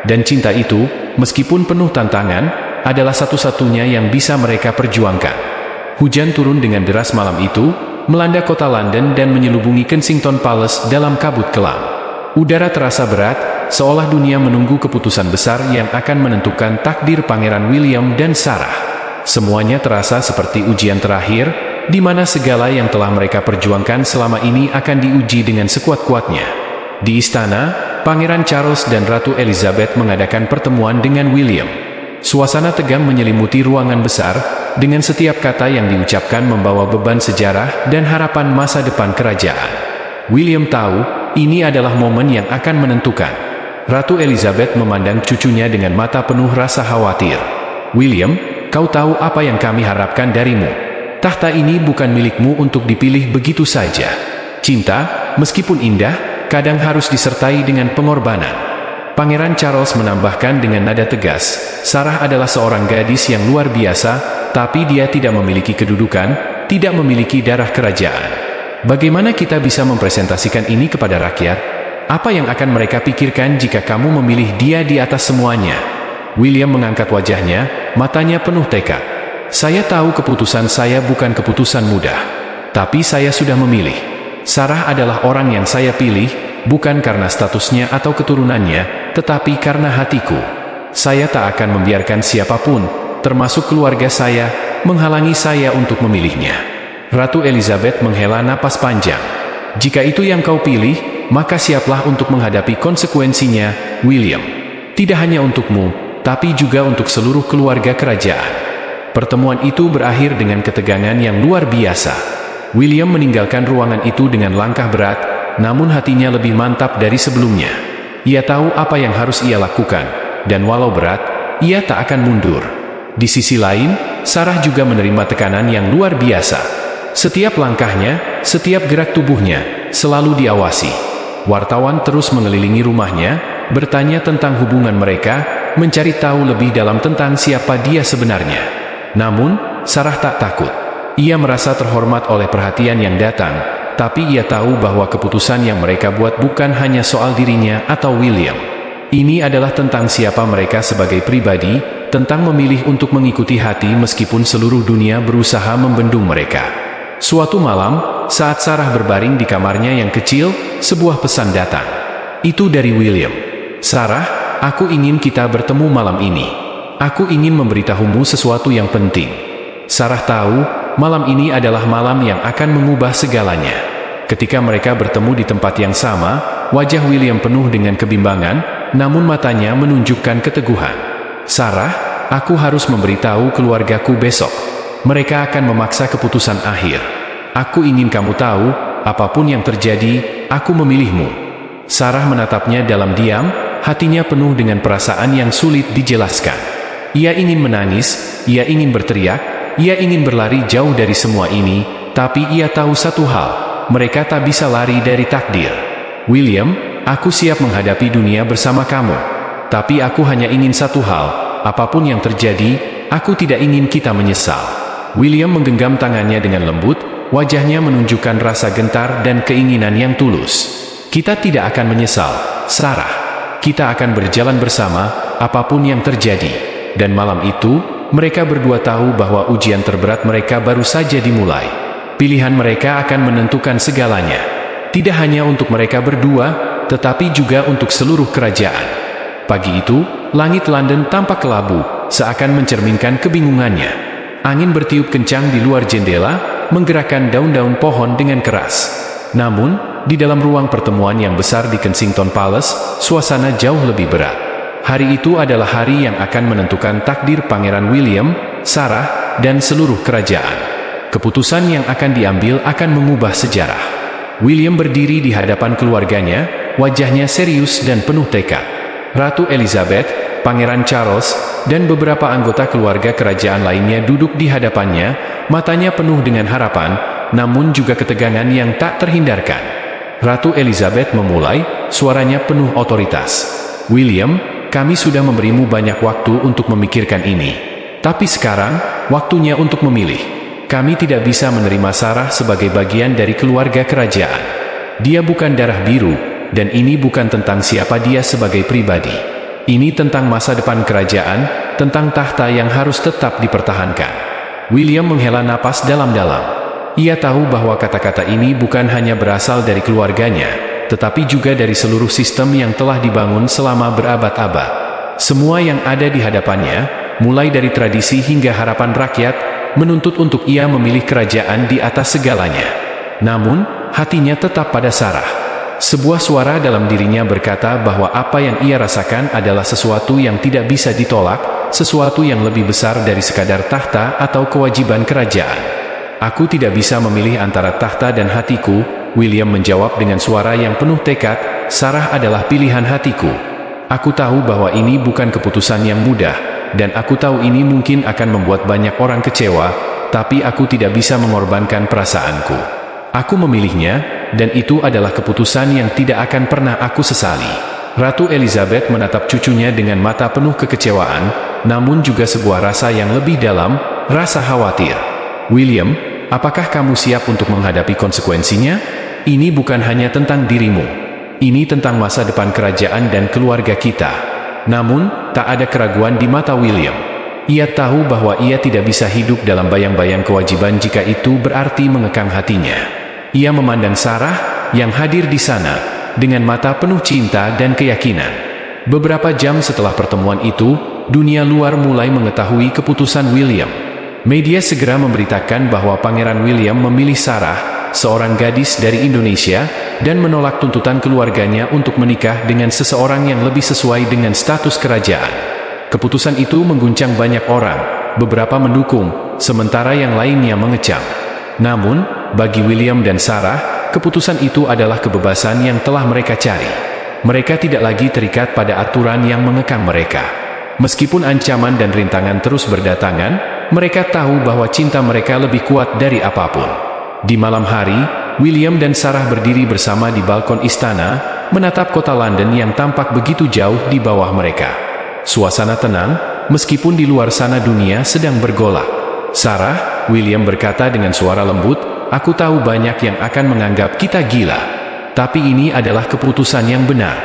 Dan cinta itu, meskipun penuh tantangan, adalah satu-satunya yang bisa mereka perjuangkan. Hujan turun dengan deras malam itu, melanda kota London dan menyelubungi Kensington Palace dalam kabut kelam. Udara terasa berat, seolah dunia menunggu keputusan besar yang akan menentukan takdir Pangeran William dan Sarah. Semuanya terasa seperti ujian terakhir, di mana segala yang telah mereka perjuangkan selama ini akan diuji dengan sekuat-kuatnya. Di istana, Pangeran Charles dan Ratu Elizabeth mengadakan pertemuan dengan William. Suasana tegang menyelimuti ruangan besar, dengan setiap kata yang diucapkan membawa beban sejarah dan harapan masa depan kerajaan. William tahu, ini adalah momen yang akan menentukan. Ratu Elizabeth memandang cucunya dengan mata penuh rasa khawatir. William, kau tahu apa yang kami harapkan darimu. Tahta ini bukan milikmu untuk dipilih begitu saja. Cinta, meskipun indah, kadang harus disertai dengan pengorbanan. Pangeran Charles menambahkan dengan nada tegas, Sarah adalah seorang gadis yang luar biasa, tapi dia tidak memiliki kedudukan, tidak memiliki darah kerajaan. Bagaimana kita bisa mempresentasikan ini kepada rakyat? Apa yang akan mereka pikirkan jika kamu memilih dia di atas semuanya? William mengangkat wajahnya, matanya penuh tekad. Saya tahu keputusan saya bukan keputusan mudah. Tapi saya sudah memilih. Sarah adalah orang yang saya pilih, bukan karena statusnya atau keturunannya, tetapi karena hatiku. Saya tak akan membiarkan siapapun, termasuk keluarga saya, menghalangi saya untuk memilihnya. Ratu Elizabeth menghela napas panjang. Jika itu yang kau pilih, maka siaplah untuk menghadapi konsekuensinya, William. Tidak hanya untukmu, tapi juga untuk seluruh keluarga kerajaan. Pertemuan itu berakhir dengan ketegangan yang luar biasa. William meninggalkan ruangan itu dengan langkah berat, namun hatinya lebih mantap dari sebelumnya. Ia tahu apa yang harus ia lakukan, dan walau berat, ia tak akan mundur. Di sisi lain, Sarah juga menerima tekanan yang luar biasa. Setiap langkahnya, setiap gerak tubuhnya, selalu diawasi. Wartawan terus mengelilingi rumahnya, bertanya tentang hubungan mereka, mencari tahu lebih dalam tentang siapa dia sebenarnya. Namun, Sarah tak takut. Ia merasa terhormat oleh perhatian yang datang, tapi ia tahu bahwa keputusan yang mereka buat bukan hanya soal dirinya atau William. Ini adalah tentang siapa mereka sebagai pribadi, tentang memilih untuk mengikuti hati meskipun seluruh dunia berusaha membendung mereka. Suatu malam, saat Sarah berbaring di kamarnya yang kecil, sebuah pesan datang. Itu dari William. Sarah, aku ingin kita bertemu malam ini. Aku ingin memberitahumu sesuatu yang penting. Sarah tahu, malam ini adalah malam yang akan mengubah segalanya. Ketika mereka bertemu di tempat yang sama, wajah William penuh dengan kebimbangan, namun matanya menunjukkan keteguhan. Sarah, aku harus memberitahu keluargaku besok. Mereka akan memaksa keputusan akhir. Aku ingin kamu tahu, apapun yang terjadi, aku memilihmu. Sarah menatapnya dalam diam, hatinya penuh dengan perasaan yang sulit dijelaskan. Ia ingin menangis, ia ingin berteriak, ia ingin berlari jauh dari semua ini, tapi ia tahu satu hal, mereka tak bisa lari dari takdir. William, aku siap menghadapi dunia bersama kamu. Tapi aku hanya ingin satu hal, apapun yang terjadi, aku tidak ingin kita menyesal. William menggenggam tangannya dengan lembut, wajahnya menunjukkan rasa gentar dan keinginan yang tulus. Kita tidak akan menyesal, Sarah. Kita akan berjalan bersama, apapun yang terjadi. Dan malam itu, mereka berdua tahu bahwa ujian terberat mereka baru saja dimulai. Pilihan mereka akan menentukan segalanya. Tidak hanya untuk mereka berdua, tetapi juga untuk seluruh kerajaan. Pagi itu, langit London tampak kelabu, seakan mencerminkan kebingungannya. Angin bertiup kencang di luar jendela, menggerakkan daun-daun pohon dengan keras. Namun, di dalam ruang pertemuan yang besar di Kensington Palace, suasana jauh lebih berat. Hari itu adalah hari yang akan menentukan takdir Pangeran William, Sarah, dan seluruh kerajaan. Keputusan yang akan diambil akan mengubah sejarah. William berdiri di hadapan keluarganya, wajahnya serius dan penuh tekad. Ratu Elizabeth, Pangeran Charles, dan beberapa anggota keluarga kerajaan lainnya duduk di hadapannya, matanya penuh dengan harapan, namun juga ketegangan yang tak terhindarkan. Ratu Elizabeth memulai, suaranya penuh otoritas. "William, kami sudah memberimu banyak waktu untuk memikirkan ini. Tapi sekarang, waktunya untuk memilih. Kami tidak bisa menerima Sarah sebagai bagian dari keluarga kerajaan. Dia bukan darah biru, dan ini bukan tentang siapa dia sebagai pribadi. Ini tentang masa depan kerajaan, tentang tahta yang harus tetap dipertahankan." William menghela napas dalam-dalam. Ia tahu bahwa kata-kata ini bukan hanya berasal dari keluarganya, tetapi juga dari seluruh sistem yang telah dibangun selama berabad-abad. Semua yang ada di hadapannya, mulai dari tradisi hingga harapan rakyat, menuntut untuk ia memilih kerajaan di atas segalanya. Namun, hatinya tetap pada Sarah. Sebuah suara dalam dirinya berkata bahwa apa yang ia rasakan adalah sesuatu yang tidak bisa ditolak, sesuatu yang lebih besar dari sekadar tahta atau kewajiban kerajaan. "Aku tidak bisa memilih antara tahta dan hatiku," William menjawab dengan suara yang penuh tekad. "Sarah adalah pilihan hatiku. Aku tahu bahwa ini bukan keputusan yang mudah, dan aku tahu ini mungkin akan membuat banyak orang kecewa, tapi aku tidak bisa mengorbankan perasaanku. Aku memilihnya, dan itu adalah keputusan yang tidak akan pernah aku sesali." Ratu Elizabeth menatap cucunya dengan mata penuh kekecewaan, namun juga sebuah rasa yang lebih dalam, rasa khawatir. "William, apakah kamu siap untuk menghadapi konsekuensinya? Ini bukan hanya tentang dirimu. Ini tentang masa depan kerajaan dan keluarga kita." Namun, tak ada keraguan di mata William. Ia tahu bahwa ia tidak bisa hidup dalam bayang-bayang kewajiban jika itu berarti mengekang hatinya. Ia memandang Sarah, yang hadir di sana, dengan mata penuh cinta dan keyakinan. Beberapa jam setelah pertemuan itu, dunia luar mulai mengetahui keputusan William. Media segera memberitakan bahwa Pangeran William memilih Sarah, seorang gadis dari Indonesia, dan menolak tuntutan keluarganya untuk menikah dengan seseorang yang lebih sesuai dengan status kerajaan. Keputusan itu mengguncang banyak orang, beberapa mendukung, sementara yang lainnya mengecam. Namun, bagi William dan Sarah, keputusan itu adalah kebebasan yang telah mereka cari. Mereka tidak lagi terikat pada aturan yang mengekang mereka. Meskipun ancaman dan rintangan terus berdatangan, mereka tahu bahwa cinta mereka lebih kuat dari apapun. Di malam hari, William dan Sarah berdiri bersama di balkon istana, menatap kota London yang tampak begitu jauh di bawah mereka. Suasana tenang, meskipun di luar sana dunia sedang bergolak. "Sarah," William berkata dengan suara lembut, "aku tahu banyak yang akan menganggap kita gila. Tapi ini adalah keputusan yang benar.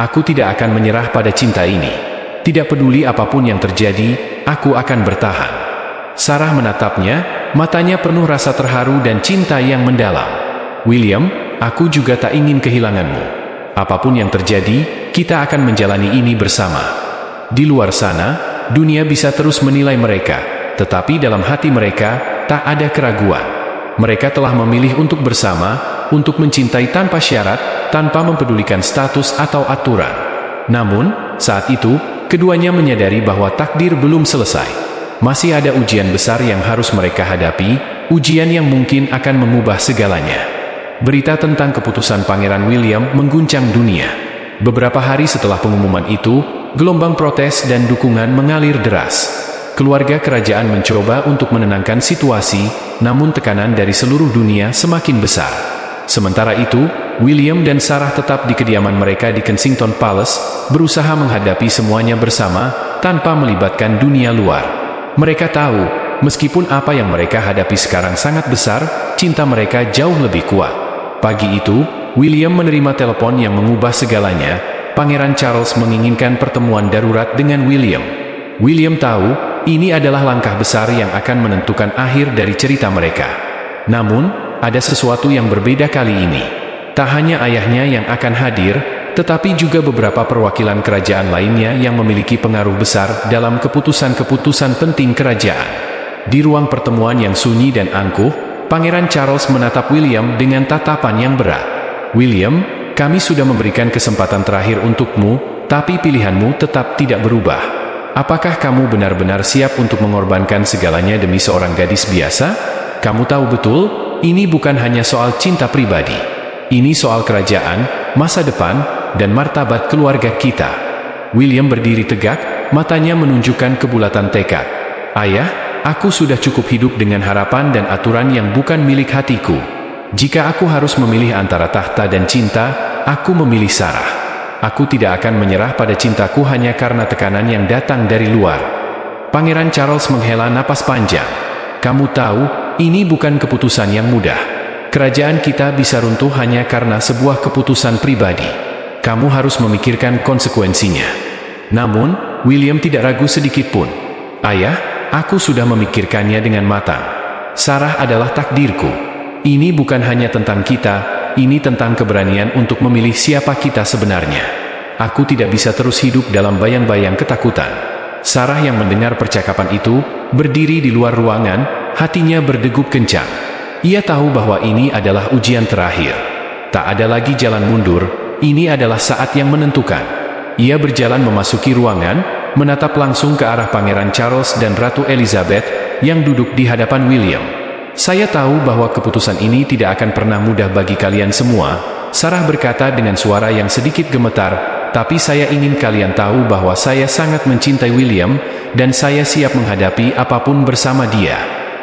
Aku tidak akan menyerah pada cinta ini. Tidak peduli apapun yang terjadi, aku akan bertahan." Sarah menatapnya, matanya penuh rasa terharu dan cinta yang mendalam. "William, aku juga tak ingin kehilanganmu. Apapun yang terjadi, kita akan menjalani ini bersama." Di luar sana, dunia bisa terus menilai mereka, tetapi dalam hati mereka, tak ada keraguan. Mereka telah memilih untuk bersama, untuk mencintai tanpa syarat, tanpa mempedulikan status atau aturan. Namun, saat itu, keduanya menyadari bahwa takdir belum selesai. Masih ada ujian besar yang harus mereka hadapi, ujian yang mungkin akan mengubah segalanya. Berita tentang keputusan Pangeran William mengguncang dunia. Beberapa hari setelah pengumuman itu, gelombang protes dan dukungan mengalir deras. Keluarga kerajaan mencoba untuk menenangkan situasi, namun tekanan dari seluruh dunia semakin besar. Sementara itu, William dan Sarah tetap di kediaman mereka di Kensington Palace, berusaha menghadapi semuanya bersama, tanpa melibatkan dunia luar. Mereka tahu, meskipun apa yang mereka hadapi sekarang sangat besar, cinta mereka jauh lebih kuat. Pagi itu, William menerima telepon yang mengubah segalanya. Pangeran Charles menginginkan pertemuan darurat dengan William. William tahu, ini adalah langkah besar yang akan menentukan akhir dari cerita mereka. Namun, ada sesuatu yang berbeda kali ini. Tak hanya ayahnya yang akan hadir, tetapi juga beberapa perwakilan kerajaan lainnya yang memiliki pengaruh besar dalam keputusan-keputusan penting kerajaan. Di ruang pertemuan yang sunyi dan angkuh, Pangeran Charles menatap William dengan tatapan yang berat. "William, kami sudah memberikan kesempatan terakhir untukmu, tapi pilihanmu tetap tidak berubah. Apakah kamu benar-benar siap untuk mengorbankan segalanya demi seorang gadis biasa? Kamu tahu betul, ini bukan hanya soal cinta pribadi. Ini soal kerajaan, masa depan, dan martabat keluarga kita." William berdiri tegak, matanya menunjukkan kebulatan tekad. "Ayah, aku sudah cukup hidup dengan harapan dan aturan yang bukan milik hatiku. Jika aku harus memilih antara tahta dan cinta, aku memilih Sarah. Aku tidak akan menyerah pada cintaku hanya karena tekanan yang datang dari luar." Pangeran Charles menghela napas panjang. "Kamu tahu, ini bukan keputusan yang mudah. Kerajaan kita bisa runtuh hanya karena sebuah keputusan pribadi. Kamu harus memikirkan konsekuensinya." Namun, William tidak ragu sedikit pun. "Ayah, aku sudah memikirkannya dengan matang. Sarah adalah takdirku. Ini bukan hanya tentang kita, ini tentang keberanian untuk memilih siapa kita sebenarnya. Aku tidak bisa terus hidup dalam bayang-bayang ketakutan." Sarah yang mendengar percakapan itu, berdiri di luar ruangan, hatinya berdegup kencang. Ia tahu bahwa ini adalah ujian terakhir. Tak ada lagi jalan mundur, ini adalah saat yang menentukan. Ia berjalan memasuki ruangan, menatap langsung ke arah Pangeran Charles dan Ratu Elizabeth yang duduk di hadapan William. "Saya tahu bahwa keputusan ini tidak akan pernah mudah bagi kalian semua," Sarah berkata dengan suara yang sedikit gemetar, "tapi saya ingin kalian tahu bahwa saya sangat mencintai William, dan saya siap menghadapi apapun bersama dia.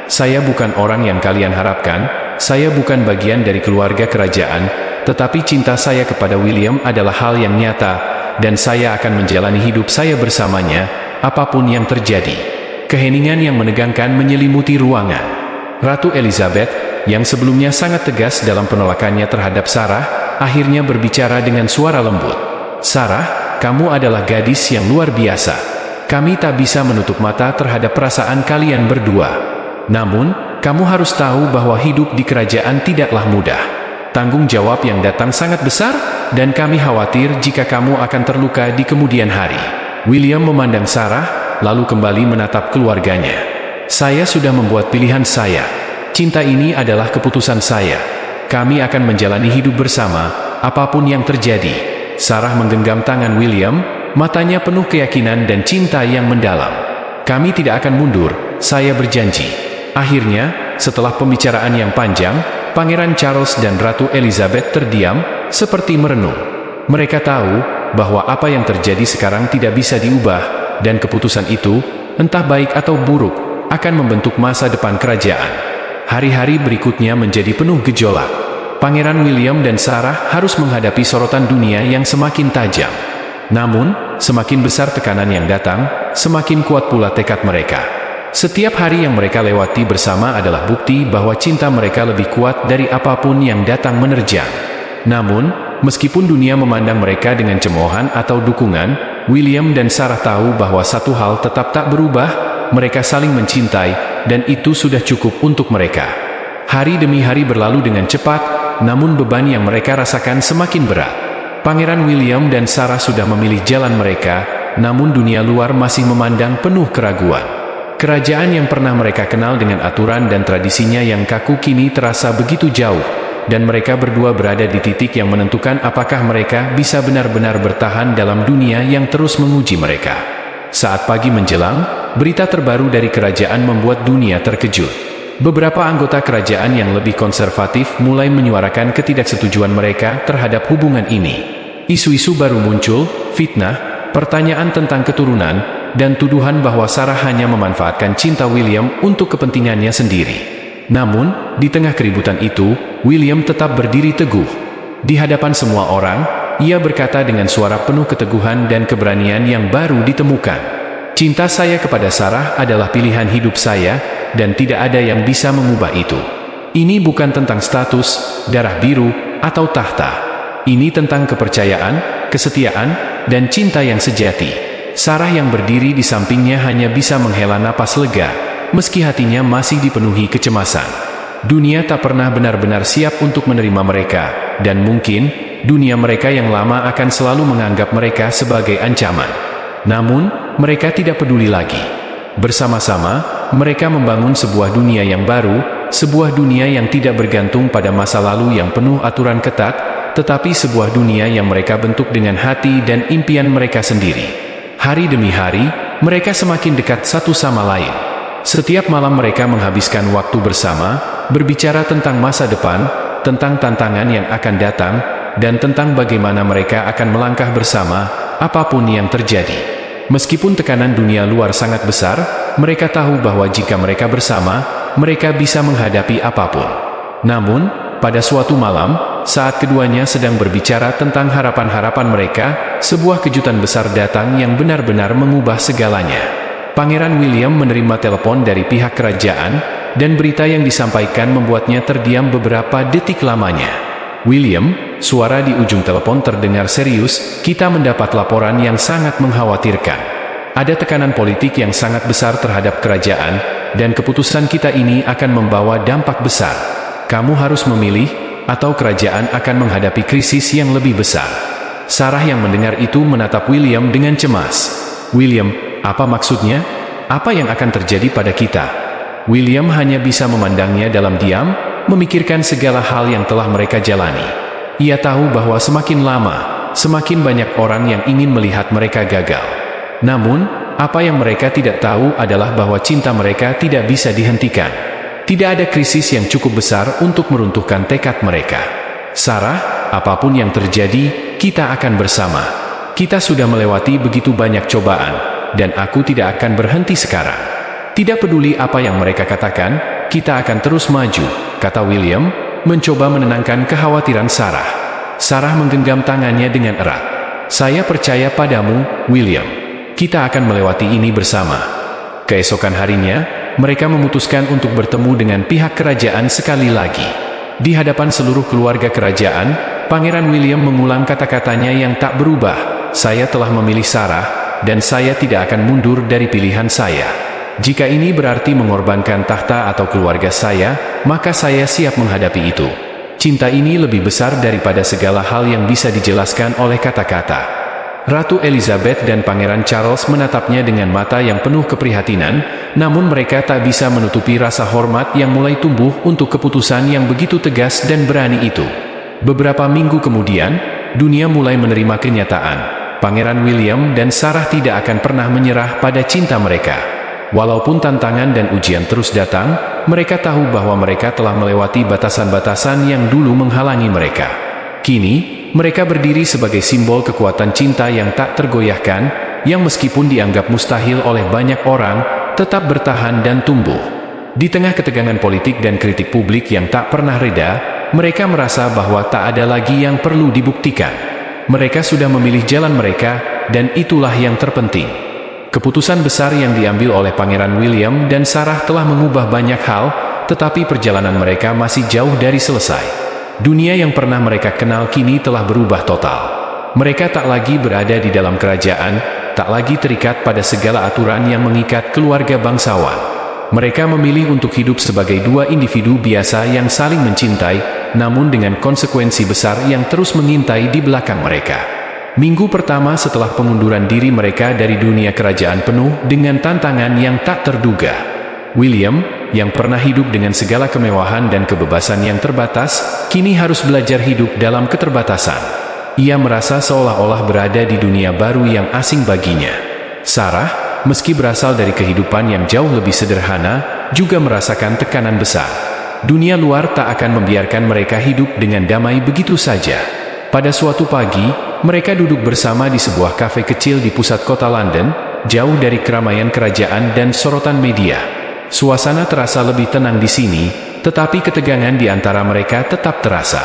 Saya bukan orang yang kalian harapkan, saya bukan bagian dari keluarga kerajaan, tetapi cinta saya kepada William adalah hal yang nyata, dan saya akan menjalani hidup saya bersamanya, apapun yang terjadi." Keheningan yang menegangkan menyelimuti ruangan. Ratu Elizabeth, yang sebelumnya sangat tegas dalam penolakannya terhadap Sarah, akhirnya berbicara dengan suara lembut. "Sarah, kamu adalah gadis yang luar biasa. Kami tak bisa menutup mata terhadap perasaan kalian berdua. Namun, kamu harus tahu bahwa hidup di kerajaan tidaklah mudah. Tanggung jawab yang datang sangat besar, dan kami khawatir jika kamu akan terluka di kemudian hari." William memandang Sarah, lalu kembali menatap keluarganya. "Saya sudah membuat pilihan saya. Cinta ini adalah keputusan saya. Kami akan menjalani hidup bersama, apapun yang terjadi." Sarah menggenggam tangan William, matanya penuh keyakinan dan cinta yang mendalam. "Kami tidak akan mundur, saya berjanji." Akhirnya, setelah pembicaraan yang panjang, Pangeran Charles dan Ratu Elizabeth terdiam, seperti merenung. Mereka tahu bahwa apa yang terjadi sekarang tidak bisa diubah, dan keputusan itu, entah baik atau buruk, akan membentuk masa depan kerajaan. Hari-hari berikutnya menjadi penuh gejolak. Pangeran William dan Sarah harus menghadapi sorotan dunia yang semakin tajam. Namun, semakin besar tekanan yang datang, semakin kuat pula tekad mereka. Setiap hari yang mereka lewati bersama adalah bukti bahwa cinta mereka lebih kuat dari apapun yang datang menerjang. Namun, meskipun dunia memandang mereka dengan cemoohan atau dukungan, William dan Sarah tahu bahwa satu hal tetap tak berubah, mereka saling mencintai, dan itu sudah cukup untuk mereka. Hari demi hari berlalu dengan cepat, namun beban yang mereka rasakan semakin berat. Pangeran William dan Sarah sudah memilih jalan mereka, namun dunia luar masih memandang penuh keraguan. Kerajaan yang pernah mereka kenal dengan aturan dan tradisinya yang kaku kini terasa begitu jauh, dan mereka berdua berada di titik yang menentukan apakah mereka bisa benar-benar bertahan dalam dunia yang terus menguji mereka. Saat pagi menjelang, berita terbaru dari kerajaan membuat dunia terkejut. Beberapa anggota kerajaan yang lebih konservatif mulai menyuarakan ketidaksetujuan mereka terhadap hubungan ini. Isu-isu baru muncul, fitnah, pertanyaan tentang keturunan, dan tuduhan bahwa Sarah hanya memanfaatkan cinta William untuk kepentingannya sendiri. Namun, di tengah keributan itu, William tetap berdiri teguh. Di hadapan semua orang, ia berkata dengan suara penuh keteguhan dan keberanian yang baru ditemukan. "Cinta saya kepada Sarah adalah pilihan hidup saya, dan tidak ada yang bisa mengubah itu. Ini bukan tentang status, darah biru, atau tahta. Ini tentang kepercayaan, kesetiaan, dan cinta yang sejati. Sarah yang berdiri di sampingnya hanya bisa menghela napas lega, meski hatinya masih dipenuhi kecemasan. Dunia tak pernah benar-benar siap untuk menerima mereka, dan mungkin dunia mereka yang lama akan selalu menganggap mereka sebagai ancaman. Namun, mereka tidak peduli lagi. Bersama-sama, mereka membangun sebuah dunia yang baru, sebuah dunia yang tidak bergantung pada masa lalu yang penuh aturan ketat, tetapi sebuah dunia yang mereka bentuk dengan hati dan impian mereka sendiri. Hari demi hari, mereka semakin dekat satu sama lain. Setiap malam mereka menghabiskan waktu bersama, berbicara tentang masa depan, tentang tantangan yang akan datang, dan tentang bagaimana mereka akan melangkah bersama, apapun yang terjadi. Meskipun tekanan dunia luar sangat besar, mereka tahu bahwa jika mereka bersama, mereka bisa menghadapi apapun. Namun, pada suatu malam, saat keduanya sedang berbicara tentang harapan-harapan mereka, sebuah kejutan besar datang yang benar-benar mengubah segalanya. Pangeran William menerima telepon dari pihak kerajaan, dan berita yang disampaikan membuatnya terdiam beberapa detik lamanya. "William," suara di ujung telepon terdengar serius, "kita mendapat laporan yang sangat mengkhawatirkan. Ada tekanan politik yang sangat besar terhadap kerajaan, dan keputusan kita ini akan membawa dampak besar. Kamu harus memilih, atau kerajaan akan menghadapi krisis yang lebih besar." Sarah yang mendengar itu menatap William dengan cemas. "William, apa maksudnya? Apa yang akan terjadi pada kita?" William hanya bisa memandangnya dalam diam, memikirkan segala hal yang telah mereka jalani. Ia tahu bahwa semakin lama, semakin banyak orang yang ingin melihat mereka gagal. Namun, apa yang mereka tidak tahu adalah bahwa cinta mereka tidak bisa dihentikan. Tidak ada krisis yang cukup besar untuk meruntuhkan tekad mereka. "Sarah, apapun yang terjadi, kita akan bersama. Kita sudah melewati begitu banyak cobaan, dan aku tidak akan berhenti sekarang. Tidak peduli apa yang mereka katakan, kita akan terus maju," kata William, mencoba menenangkan kekhawatiran Sarah. Sarah menggenggam tangannya dengan erat. "Saya percaya padamu, William. Kita akan melewati ini bersama." Keesokan harinya, mereka memutuskan untuk bertemu dengan pihak kerajaan sekali lagi. Di hadapan seluruh keluarga kerajaan, Pangeran William mengulang kata-katanya yang tak berubah, "Saya telah memilih Sarah, dan saya tidak akan mundur dari pilihan saya. Jika ini berarti mengorbankan tahta atau keluarga saya, maka saya siap menghadapi itu. Cinta ini lebih besar daripada segala hal yang bisa dijelaskan oleh kata-kata." Ratu Elizabeth dan Pangeran Charles menatapnya dengan mata yang penuh keprihatinan, namun mereka tak bisa menutupi rasa hormat yang mulai tumbuh untuk keputusan yang begitu tegas dan berani itu. Beberapa minggu kemudian, dunia mulai menerima kenyataan. Pangeran William dan Sarah tidak akan pernah menyerah pada cinta mereka. Walaupun tantangan dan ujian terus datang, mereka tahu bahwa mereka telah melewati batasan-batasan yang dulu menghalangi mereka. Kini, mereka berdiri sebagai simbol kekuatan cinta yang tak tergoyahkan, yang meskipun dianggap mustahil oleh banyak orang, tetap bertahan dan tumbuh. Di tengah ketegangan politik dan kritik publik yang tak pernah reda, mereka merasa bahwa tak ada lagi yang perlu dibuktikan. Mereka sudah memilih jalan mereka, dan itulah yang terpenting. Keputusan besar yang diambil oleh Pangeran William dan Sarah telah mengubah banyak hal, tetapi perjalanan mereka masih jauh dari selesai. Dunia yang pernah mereka kenal kini telah berubah total. Mereka tak lagi berada di dalam kerajaan, tak lagi terikat pada segala aturan yang mengikat keluarga bangsawan. Mereka memilih untuk hidup sebagai dua individu biasa yang saling mencintai, namun dengan konsekuensi besar yang terus mengintai di belakang mereka. Minggu pertama setelah pengunduran diri mereka dari dunia kerajaan penuh dengan tantangan yang tak terduga. William, yang pernah hidup dengan segala kemewahan dan kebebasan yang terbatas, kini harus belajar hidup dalam keterbatasan. Ia merasa seolah-olah berada di dunia baru yang asing baginya. Sarah, meski berasal dari kehidupan yang jauh lebih sederhana, juga merasakan tekanan besar. Dunia luar tak akan membiarkan mereka hidup dengan damai begitu saja. Pada suatu pagi, mereka duduk bersama di sebuah kafe kecil di pusat kota London, jauh dari keramaian kerajaan dan sorotan media. Suasana terasa lebih tenang di sini, tetapi ketegangan di antara mereka tetap terasa.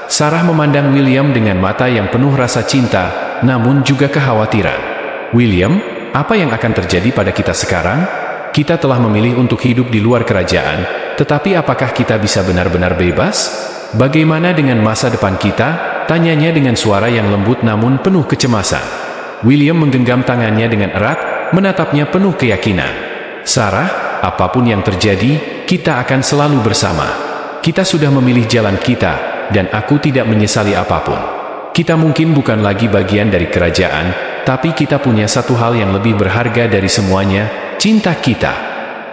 Sarah memandang William dengan mata yang penuh rasa cinta, namun juga kekhawatiran. "William, apa yang akan terjadi pada kita sekarang? Kita telah memilih untuk hidup di luar kerajaan, tetapi apakah kita bisa benar-benar bebas? Bagaimana dengan masa depan kita?" Tanyanya dengan suara yang lembut namun penuh kecemasan. William menggenggam tangannya dengan erat, menatapnya penuh keyakinan. Sarah, apapun yang terjadi, kita akan selalu bersama. Kita sudah memilih jalan kita, dan aku tidak menyesali apapun. Kita mungkin bukan lagi bagian dari kerajaan, tapi kita punya satu hal yang lebih berharga dari semuanya, cinta kita.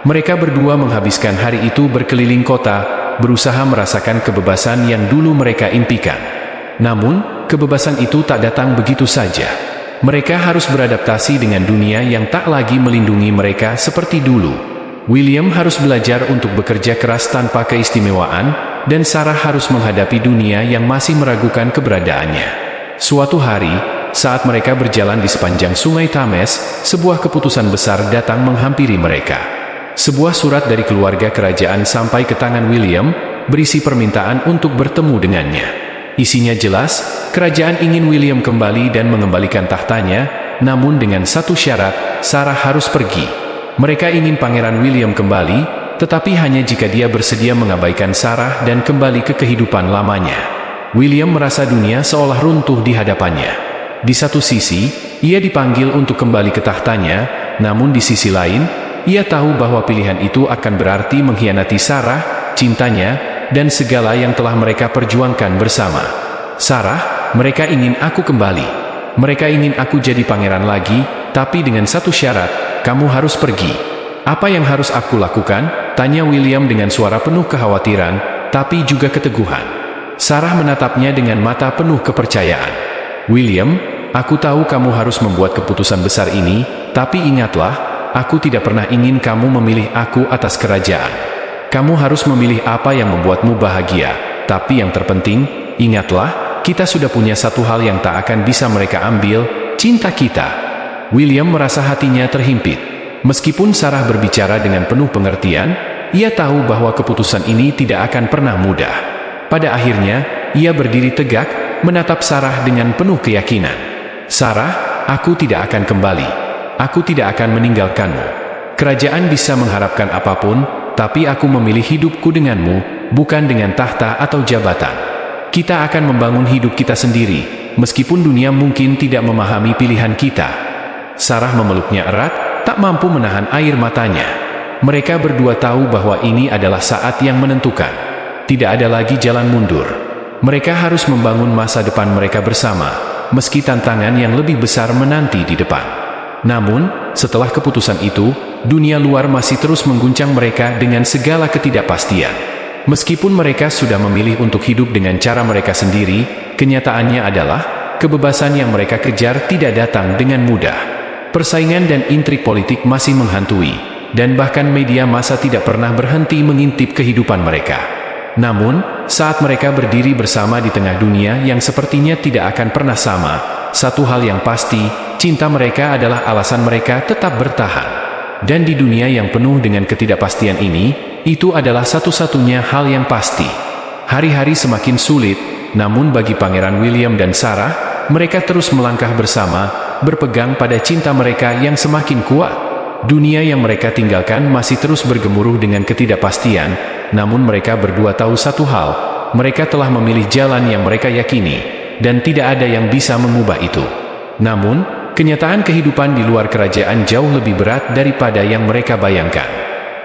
Mereka berdua menghabiskan hari itu berkeliling kota, berusaha merasakan kebebasan yang dulu mereka impikan. Namun, kebebasan itu tak datang begitu saja. Mereka harus beradaptasi dengan dunia yang tak lagi melindungi mereka seperti dulu. William harus belajar untuk bekerja keras tanpa keistimewaan, dan Sarah harus menghadapi dunia yang masih meragukan keberadaannya. Suatu hari, saat mereka berjalan di sepanjang sungai Thames, sebuah keputusan besar datang menghampiri mereka. Sebuah surat dari keluarga kerajaan sampai ke tangan William, berisi permintaan untuk bertemu dengannya. Isinya jelas, kerajaan ingin William kembali dan mengembalikan tahtanya, namun dengan satu syarat, Sarah harus pergi. Mereka ingin Pangeran William kembali, tetapi hanya jika dia bersedia mengabaikan Sarah dan kembali ke kehidupan lamanya. William merasa dunia seolah runtuh di hadapannya. Di satu sisi, ia dipanggil untuk kembali ke tahtanya, namun di sisi lain, ia tahu bahwa pilihan itu akan berarti mengkhianati Sarah, cintanya, dan segala yang telah mereka perjuangkan bersama. Sarah, mereka ingin aku kembali. Mereka ingin aku jadi pangeran lagi, tapi dengan satu syarat, kamu harus pergi. Apa yang harus aku lakukan? Tanya William dengan suara penuh kekhawatiran, tapi juga keteguhan. Sarah menatapnya dengan mata penuh kepercayaan. William, aku tahu kamu harus membuat keputusan besar ini, tapi ingatlah, aku tidak pernah ingin kamu memilih aku atas kerajaan. Kamu harus memilih apa yang membuatmu bahagia, tapi yang terpenting, ingatlah, kita sudah punya satu hal yang tak akan bisa mereka ambil, cinta kita. William merasa hatinya terhimpit. Meskipun Sarah berbicara dengan penuh pengertian, ia tahu bahwa keputusan ini tidak akan pernah mudah. Pada akhirnya, ia berdiri tegak, menatap Sarah dengan penuh keyakinan. Sarah, aku tidak akan kembali. Aku tidak akan meninggalkanmu. Kerajaan bisa mengharapkan apapun, tapi aku memilih hidupku denganmu, bukan dengan tahta atau jabatan. Kita akan membangun hidup kita sendiri, meskipun dunia mungkin tidak memahami pilihan kita. Sarah memeluknya erat, tak mampu menahan air matanya. Mereka berdua tahu bahwa ini adalah saat yang menentukan. Tidak ada lagi jalan mundur. Mereka harus membangun masa depan mereka bersama, meski tantangan yang lebih besar menanti di depan. Namun, setelah keputusan itu, dunia luar masih terus mengguncang mereka dengan segala ketidakpastian. Meskipun mereka sudah memilih untuk hidup dengan cara mereka sendiri, kenyataannya adalah, kebebasan yang mereka kejar tidak datang dengan mudah. Persaingan dan intrik politik masih menghantui, dan bahkan media massa tidak pernah berhenti mengintip kehidupan mereka. Namun, saat mereka berdiri bersama di tengah dunia yang sepertinya tidak akan pernah sama, satu hal yang pasti, cinta mereka adalah alasan mereka tetap bertahan. Dan di dunia yang penuh dengan ketidakpastian ini, itu adalah satu-satunya hal yang pasti. Hari-hari semakin sulit, namun bagi Pangeran William dan Sarah, mereka terus melangkah bersama, berpegang pada cinta mereka yang semakin kuat. Dunia yang mereka tinggalkan masih terus bergemuruh dengan ketidakpastian, namun mereka berdua tahu satu hal, mereka telah memilih jalan yang mereka yakini, dan tidak ada yang bisa mengubah itu. Namun, kenyataan kehidupan di luar kerajaan jauh lebih berat daripada yang mereka bayangkan.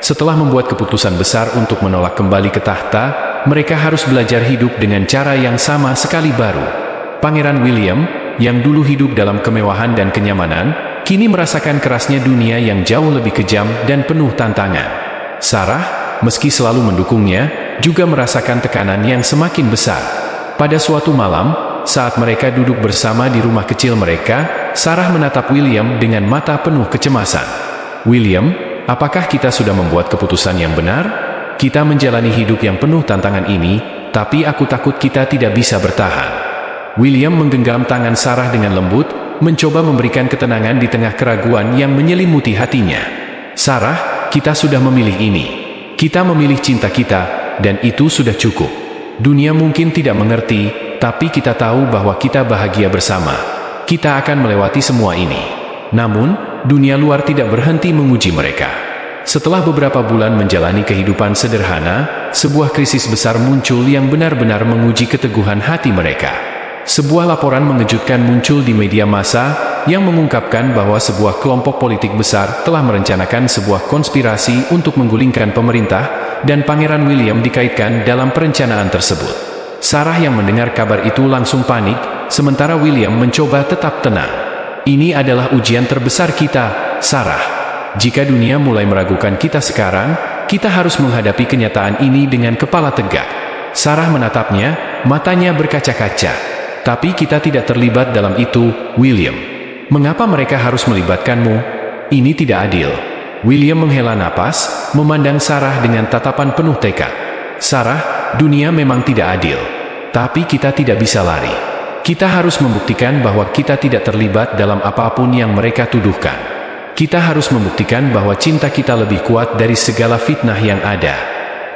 Setelah membuat keputusan besar untuk menolak kembali ke tahta, mereka harus belajar hidup dengan cara yang sama sekali baru. Pangeran William, yang dulu hidup dalam kemewahan dan kenyamanan, kini merasakan kerasnya dunia yang jauh lebih kejam dan penuh tantangan. Sarah, meski selalu mendukungnya, juga merasakan tekanan yang semakin besar. Pada suatu malam, saat mereka duduk bersama di rumah kecil mereka, Sarah menatap William dengan mata penuh kecemasan. William, apakah kita sudah membuat keputusan yang benar? Kita menjalani hidup yang penuh tantangan ini, tapi aku takut kita tidak bisa bertahan. William menggenggam tangan Sarah dengan lembut, mencoba memberikan ketenangan di tengah keraguan yang menyelimuti hatinya. Sarah, kita sudah memilih ini. Kita memilih cinta kita, dan itu sudah cukup. Dunia mungkin tidak mengerti, tapi kita tahu bahwa kita bahagia bersama. Kita akan melewati semua ini. Namun, dunia luar tidak berhenti menguji mereka. Setelah beberapa bulan menjalani kehidupan sederhana, sebuah krisis besar muncul yang benar-benar menguji keteguhan hati mereka. Sebuah laporan mengejutkan muncul di media massa yang mengungkapkan bahwa sebuah kelompok politik besar telah merencanakan sebuah konspirasi untuk menggulingkan pemerintah, dan Pangeran William dikaitkan dalam perencanaan tersebut. Sarah yang mendengar kabar itu langsung panik, sementara William mencoba tetap tenang. "Ini adalah ujian terbesar kita, Sarah. Jika dunia mulai meragukan kita sekarang, kita harus menghadapi kenyataan ini dengan kepala tegak." Sarah menatapnya, matanya berkaca-kaca. "Tapi kita tidak terlibat dalam itu, William. Mengapa mereka harus melibatkanmu? Ini tidak adil." William menghela napas, memandang Sarah dengan tatapan penuh tekad. "Sarah, dunia memang tidak adil. Tapi kita tidak bisa lari. Kita harus membuktikan bahwa kita tidak terlibat dalam apapun yang mereka tuduhkan. Kita harus membuktikan bahwa cinta kita lebih kuat dari segala fitnah yang ada."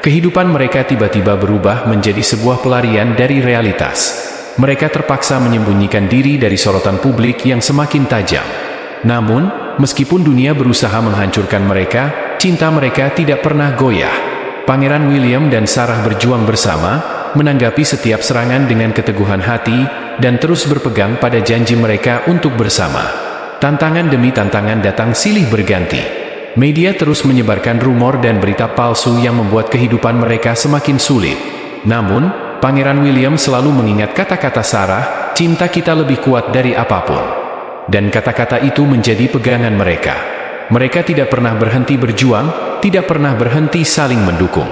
Kehidupan mereka tiba-tiba berubah menjadi sebuah pelarian dari realitas. Mereka terpaksa menyembunyikan diri dari sorotan publik yang semakin tajam. Namun, meskipun dunia berusaha menghancurkan mereka, cinta mereka tidak pernah goyah. Pangeran William dan Sarah berjuang bersama, menanggapi setiap serangan dengan keteguhan hati, dan terus berpegang pada janji mereka untuk bersama. Tantangan demi tantangan datang silih berganti. Media terus menyebarkan rumor dan berita palsu yang membuat kehidupan mereka semakin sulit. Namun, Pangeran William selalu mengingat kata-kata Sarah, "Cinta kita lebih kuat dari apapun." Dan kata-kata itu menjadi pegangan mereka. Mereka tidak pernah berhenti berjuang, tidak pernah berhenti saling mendukung.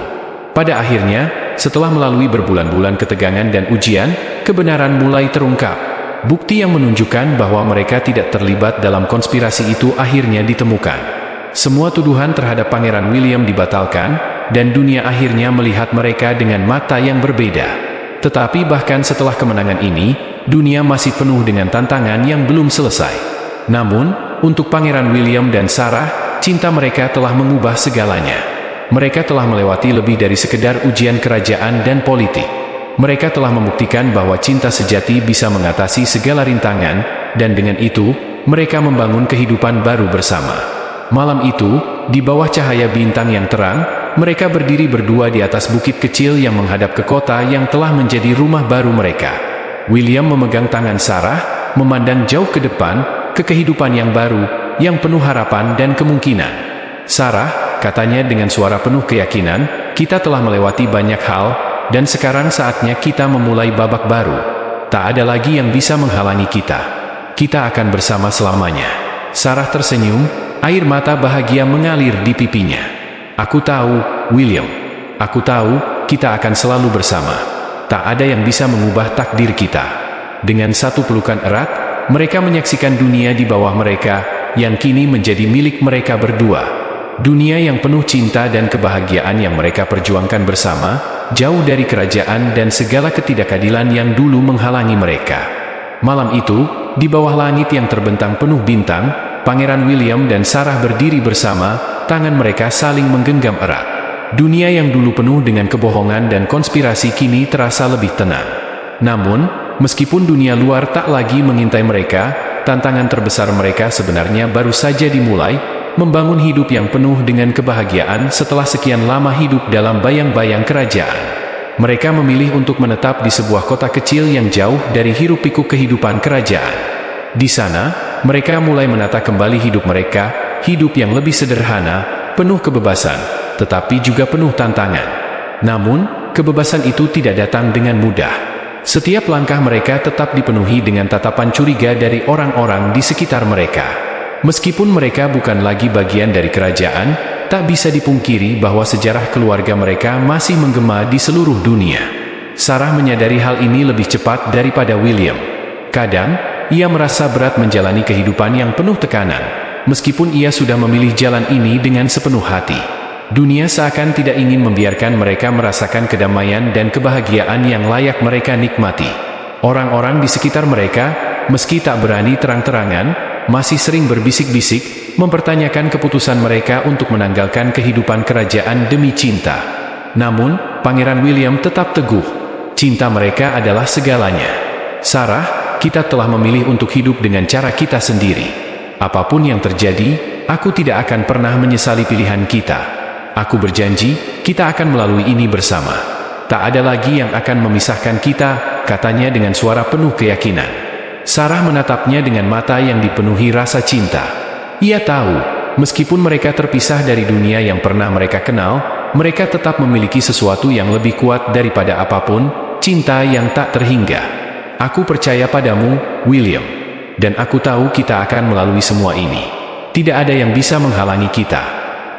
Pada akhirnya, setelah melalui berbulan-bulan ketegangan dan ujian, kebenaran mulai terungkap. Bukti yang menunjukkan bahwa mereka tidak terlibat dalam konspirasi itu akhirnya ditemukan. Semua tuduhan terhadap Pangeran William dibatalkan, dan dunia akhirnya melihat mereka dengan mata yang berbeda. Tetapi bahkan setelah kemenangan ini, dunia masih penuh dengan tantangan yang belum selesai. Namun, untuk Pangeran William dan Sarah, cinta mereka telah mengubah segalanya. Mereka telah melewati lebih dari sekedar ujian kerajaan dan politik. Mereka telah membuktikan bahwa cinta sejati bisa mengatasi segala rintangan, dan dengan itu, mereka membangun kehidupan baru bersama. Malam itu, di bawah cahaya bintang yang terang, mereka berdiri berdua di atas bukit kecil yang menghadap ke kota yang telah menjadi rumah baru mereka. William memegang tangan Sarah, memandang jauh ke depan, ke kehidupan yang baru, yang penuh harapan dan kemungkinan. "Sarah," katanya dengan suara penuh keyakinan, "kita telah melewati banyak hal, dan sekarang saatnya kita memulai babak baru. Tak ada lagi yang bisa menghalangi kita. Kita akan bersama selamanya." Sarah tersenyum, air mata bahagia mengalir di pipinya. "Aku tahu, William. Aku tahu, kita akan selalu bersama. Tak ada yang bisa mengubah takdir kita." Dengan satu pelukan erat, mereka menyaksikan dunia di bawah mereka, yang kini menjadi milik mereka berdua. Dunia yang penuh cinta dan kebahagiaan yang mereka perjuangkan bersama, jauh dari kerajaan dan segala ketidakadilan yang dulu menghalangi mereka. Malam itu, di bawah langit yang terbentang penuh bintang, Pangeran William dan Sarah berdiri bersama, tangan mereka saling menggenggam erat. Dunia yang dulu penuh dengan kebohongan dan konspirasi kini terasa lebih tenang. Namun, meskipun dunia luar tak lagi mengintai mereka, tantangan terbesar mereka sebenarnya baru saja dimulai, membangun hidup yang penuh dengan kebahagiaan setelah sekian lama hidup dalam bayang-bayang kerajaan. Mereka memilih untuk menetap di sebuah kota kecil yang jauh dari hiruk-pikuk kehidupan kerajaan. Di sana, mereka mulai menata kembali hidup mereka, hidup yang lebih sederhana, penuh kebebasan, tetapi juga penuh tantangan. Namun, kebebasan itu tidak datang dengan mudah. Setiap langkah mereka tetap dipenuhi dengan tatapan curiga dari orang-orang di sekitar mereka. Meskipun mereka bukan lagi bagian dari kerajaan, tak bisa dipungkiri bahwa sejarah keluarga mereka masih menggema di seluruh dunia. Sarah menyadari hal ini lebih cepat daripada William. Kadang, ia merasa berat menjalani kehidupan yang penuh tekanan, meskipun ia sudah memilih jalan ini dengan sepenuh hati. Dunia seakan tidak ingin membiarkan mereka merasakan kedamaian dan kebahagiaan yang layak mereka nikmati. Orang-orang di sekitar mereka, meski tak berani terang-terangan, masih sering berbisik-bisik, mempertanyakan keputusan mereka untuk menanggalkan kehidupan kerajaan demi cinta. Namun, Pangeran William tetap teguh. Cinta mereka adalah segalanya. "Sarah, kita telah memilih untuk hidup dengan cara kita sendiri. Apapun yang terjadi, aku tidak akan pernah menyesali pilihan kita. Aku berjanji, kita akan melalui ini bersama. Tak ada lagi yang akan memisahkan kita, katanya dengan suara penuh keyakinan. Sarah menatapnya dengan mata yang dipenuhi rasa cinta. Ia tahu, meskipun mereka terpisah dari dunia yang pernah mereka kenal, mereka tetap memiliki sesuatu yang lebih kuat daripada apapun, cinta yang tak terhingga. Aku percaya padamu, William. Dan aku tahu kita akan melalui semua ini. Tidak ada yang bisa menghalangi kita.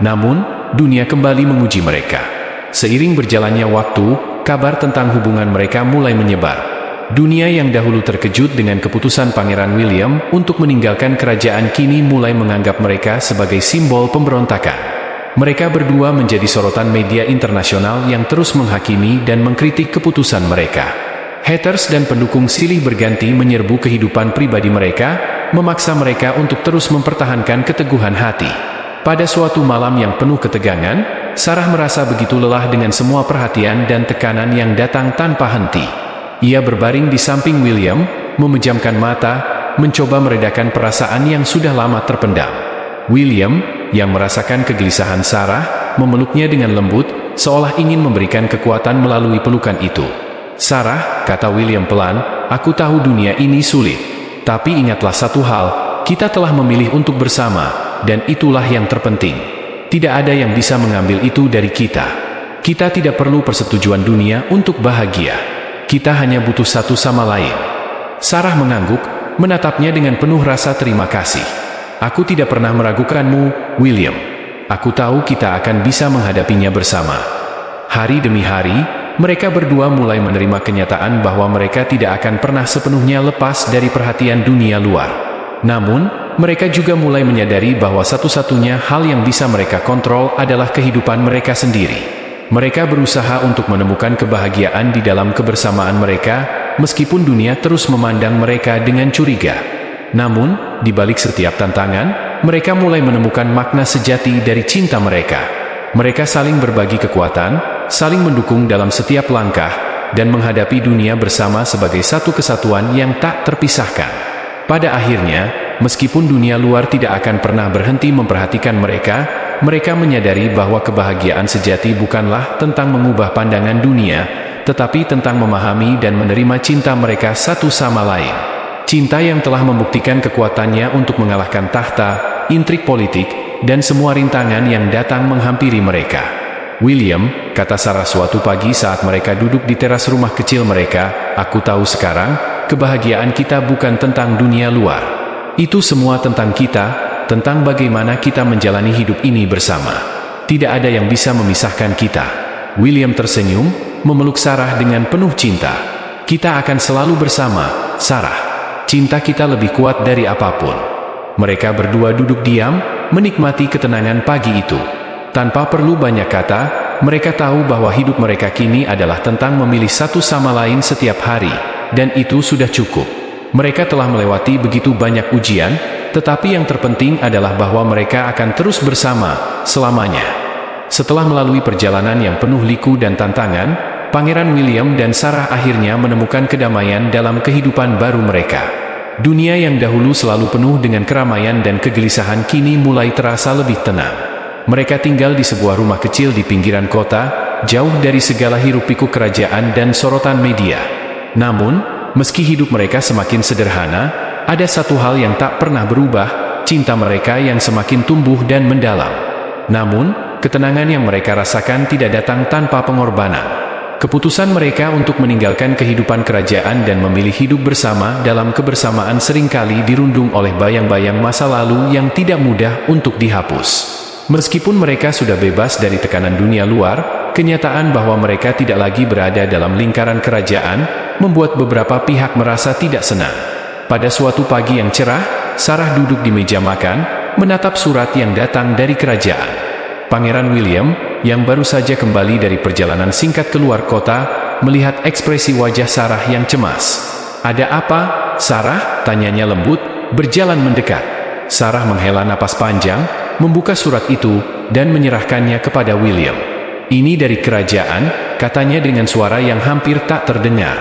Namun, dunia kembali menguji mereka. Seiring berjalannya waktu, kabar tentang hubungan mereka mulai menyebar. Dunia yang dahulu terkejut dengan keputusan Pangeran William untuk meninggalkan kerajaan kini mulai menganggap mereka sebagai simbol pemberontakan. Mereka berdua menjadi sorotan media internasional yang terus menghakimi dan mengkritik keputusan mereka. Haters dan pendukung silih berganti menyerbu kehidupan pribadi mereka, memaksa mereka untuk terus mempertahankan keteguhan hati. Pada suatu malam yang penuh ketegangan, Sarah merasa begitu lelah dengan semua perhatian dan tekanan yang datang tanpa henti. Ia berbaring di samping William, memejamkan mata, mencoba meredakan perasaan yang sudah lama terpendam. William, yang merasakan kegelisahan Sarah, memeluknya dengan lembut, seolah ingin memberikan kekuatan melalui pelukan itu. "Sarah," kata William pelan, "aku tahu dunia ini sulit. Tapi ingatlah satu hal, kita telah memilih untuk bersama. Dan itulah yang terpenting. Tidak ada yang bisa mengambil itu dari kita. Kita tidak perlu persetujuan dunia untuk bahagia. Kita hanya butuh satu sama lain." Sarah mengangguk, menatapnya dengan penuh rasa terima kasih. "Aku tidak pernah meragukanmu, William. Aku tahu kita akan bisa menghadapinya bersama." Hari demi hari, mereka berdua mulai menerima kenyataan bahwa mereka tidak akan pernah sepenuhnya lepas dari perhatian dunia luar. Namun, mereka juga mulai menyadari bahwa satu-satunya hal yang bisa mereka kontrol adalah kehidupan mereka sendiri. Mereka berusaha untuk menemukan kebahagiaan di dalam kebersamaan mereka, meskipun dunia terus memandang mereka dengan curiga. Namun, di balik setiap tantangan, mereka mulai menemukan makna sejati dari cinta mereka. Mereka saling berbagi kekuatan, saling mendukung dalam setiap langkah, dan menghadapi dunia bersama sebagai satu kesatuan yang tak terpisahkan. Pada akhirnya, meskipun dunia luar tidak akan pernah berhenti memperhatikan mereka, mereka menyadari bahwa kebahagiaan sejati bukanlah tentang mengubah pandangan dunia, tetapi tentang memahami dan menerima cinta mereka satu sama lain. Cinta yang telah membuktikan kekuatannya untuk mengalahkan tahta, intrik politik, dan semua rintangan yang datang menghampiri mereka. "William," kata Sarah suatu pagi saat mereka duduk di teras rumah kecil mereka, "aku tahu sekarang, kebahagiaan kita bukan tentang dunia luar. Itu semua tentang kita, tentang bagaimana kita menjalani hidup ini bersama. Tidak ada yang bisa memisahkan kita." William tersenyum, memeluk Sarah dengan penuh cinta. "Kita akan selalu bersama, Sarah. Cinta kita lebih kuat dari apapun." Mereka berdua duduk diam, menikmati ketenangan pagi itu. Tanpa perlu banyak kata, mereka tahu bahwa hidup mereka kini adalah tentang memilih satu sama lain setiap hari. Dan itu sudah cukup. Mereka telah melewati begitu banyak ujian, tetapi yang terpenting adalah bahwa mereka akan terus bersama, selamanya. Setelah melalui perjalanan yang penuh liku dan tantangan, Pangeran William dan Sarah akhirnya menemukan kedamaian dalam kehidupan baru mereka. Dunia yang dahulu selalu penuh dengan keramaian dan kegelisahan kini mulai terasa lebih tenang. Mereka tinggal di sebuah rumah kecil di pinggiran kota, jauh dari segala hiruk-pikuk kerajaan dan sorotan media. Namun, meski hidup mereka semakin sederhana, ada satu hal yang tak pernah berubah, cinta mereka yang semakin tumbuh dan mendalam. Namun, ketenangan yang mereka rasakan tidak datang tanpa pengorbanan. Keputusan mereka untuk meninggalkan kehidupan kerajaan dan memilih hidup bersama dalam kebersamaan seringkali dirundung oleh bayang-bayang masa lalu yang tidak mudah untuk dihapus. Meskipun mereka sudah bebas dari tekanan dunia luar, kenyataan bahwa mereka tidak lagi berada dalam lingkaran kerajaan membuat beberapa pihak merasa tidak senang. Pada suatu pagi yang cerah, Sarah duduk di meja makan, menatap surat yang datang dari kerajaan. Pangeran William, yang baru saja kembali dari perjalanan singkat keluar kota, melihat ekspresi wajah Sarah yang cemas. "Ada apa, Sarah?" tanyanya lembut, berjalan mendekat. Sarah menghela napas panjang, membuka surat itu, dan menyerahkannya kepada William. "Ini dari kerajaan," katanya dengan suara yang hampir tak terdengar.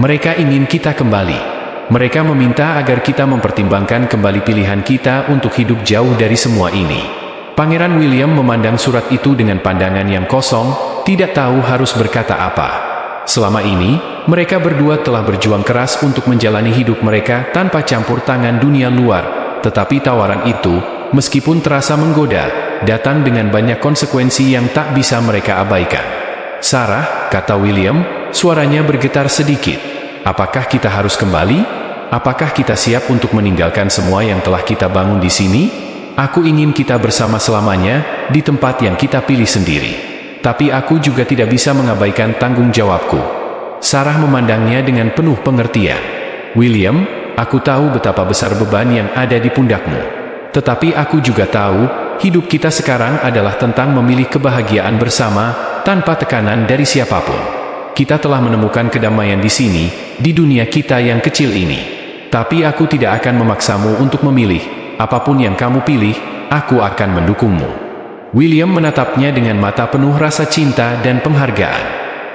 "Mereka ingin kita kembali. Mereka meminta agar kita mempertimbangkan kembali pilihan kita untuk hidup jauh dari semua ini." Pangeran William memandang surat itu dengan pandangan yang kosong, tidak tahu harus berkata apa. Selama ini, mereka berdua telah berjuang keras untuk menjalani hidup mereka tanpa campur tangan dunia luar, tetapi tawaran itu, meskipun terasa menggoda, datang dengan banyak konsekuensi yang tak bisa mereka abaikan. "Sarah," kata William, suaranya bergetar sedikit. "Apakah kita harus kembali? Apakah kita siap untuk meninggalkan semua yang telah kita bangun di sini? Aku ingin kita bersama selamanya, di tempat yang kita pilih sendiri. Tapi aku juga tidak bisa mengabaikan tanggung jawabku." Sarah memandangnya dengan penuh pengertian. "William, aku tahu betapa besar beban yang ada di pundakmu. Tetapi aku juga tahu, hidup kita sekarang adalah tentang memilih kebahagiaan bersama, tanpa tekanan dari siapapun. Kita telah menemukan kedamaian di sini, di dunia kita yang kecil ini. Tapi aku tidak akan memaksamu untuk memilih. Apapun yang kamu pilih, aku akan mendukungmu." William menatapnya dengan mata penuh rasa cinta dan penghargaan.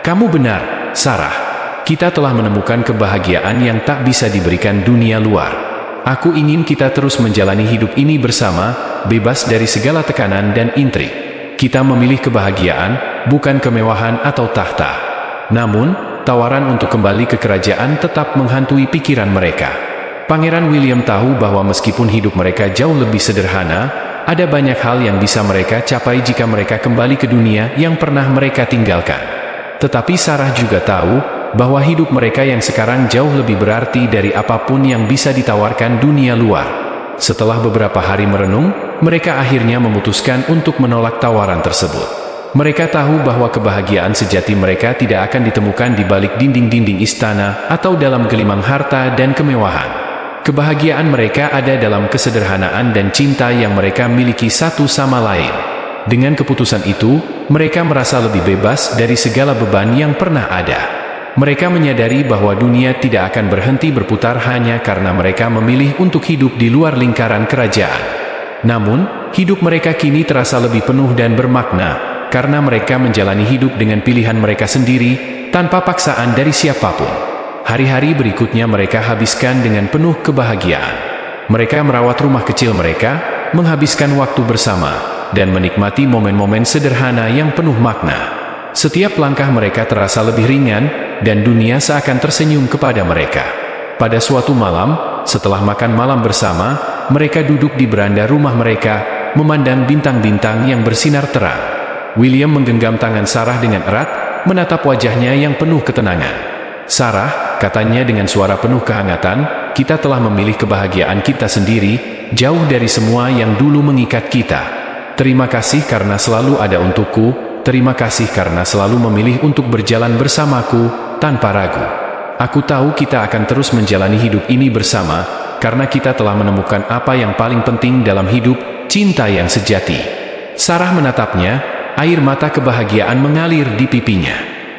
"Kamu benar, Sarah. Kita telah menemukan kebahagiaan yang tak bisa diberikan dunia luar. Aku ingin kita terus menjalani hidup ini bersama, bebas dari segala tekanan dan intrik. Kita memilih kebahagiaan, bukan kemewahan atau tahta." Namun, tawaran untuk kembali ke kerajaan tetap menghantui pikiran mereka. Pangeran William tahu bahwa meskipun hidup mereka jauh lebih sederhana, ada banyak hal yang bisa mereka capai jika mereka kembali ke dunia yang pernah mereka tinggalkan. Tetapi Sarah juga tahu bahwa hidup mereka yang sekarang jauh lebih berarti dari apapun yang bisa ditawarkan dunia luar. Setelah beberapa hari merenung, mereka akhirnya memutuskan untuk menolak tawaran tersebut. Mereka tahu bahwa kebahagiaan sejati mereka tidak akan ditemukan di balik dinding-dinding istana atau dalam gelimang harta dan kemewahan. Kebahagiaan mereka ada dalam kesederhanaan dan cinta yang mereka miliki satu sama lain. Dengan keputusan itu, mereka merasa lebih bebas dari segala beban yang pernah ada. Mereka menyadari bahwa dunia tidak akan berhenti berputar hanya karena mereka memilih untuk hidup di luar lingkaran kerajaan. Namun, hidup mereka kini terasa lebih penuh dan bermakna, karena mereka menjalani hidup dengan pilihan mereka sendiri, tanpa paksaan dari siapapun. Hari-hari berikutnya mereka habiskan dengan penuh kebahagiaan. Mereka merawat rumah kecil mereka, menghabiskan waktu bersama, dan menikmati momen-momen sederhana yang penuh makna. Setiap langkah mereka terasa lebih ringan, dan dunia seakan tersenyum kepada mereka. Pada suatu malam, setelah makan malam bersama, mereka duduk di beranda rumah mereka, memandang bintang-bintang yang bersinar terang. William menggenggam tangan Sarah dengan erat, menatap wajahnya yang penuh ketenangan. "Sarah," katanya dengan suara penuh kehangatan, "kita telah memilih kebahagiaan kita sendiri, jauh dari semua yang dulu mengikat kita. Terima kasih karena selalu ada untukku, terima kasih karena selalu memilih untuk berjalan bersamaku, tanpa ragu. Aku tahu kita akan terus menjalani hidup ini bersama, karena kita telah menemukan apa yang paling penting dalam hidup, cinta yang sejati." Sarah menatapnya, air mata kebahagiaan mengalir di pipinya.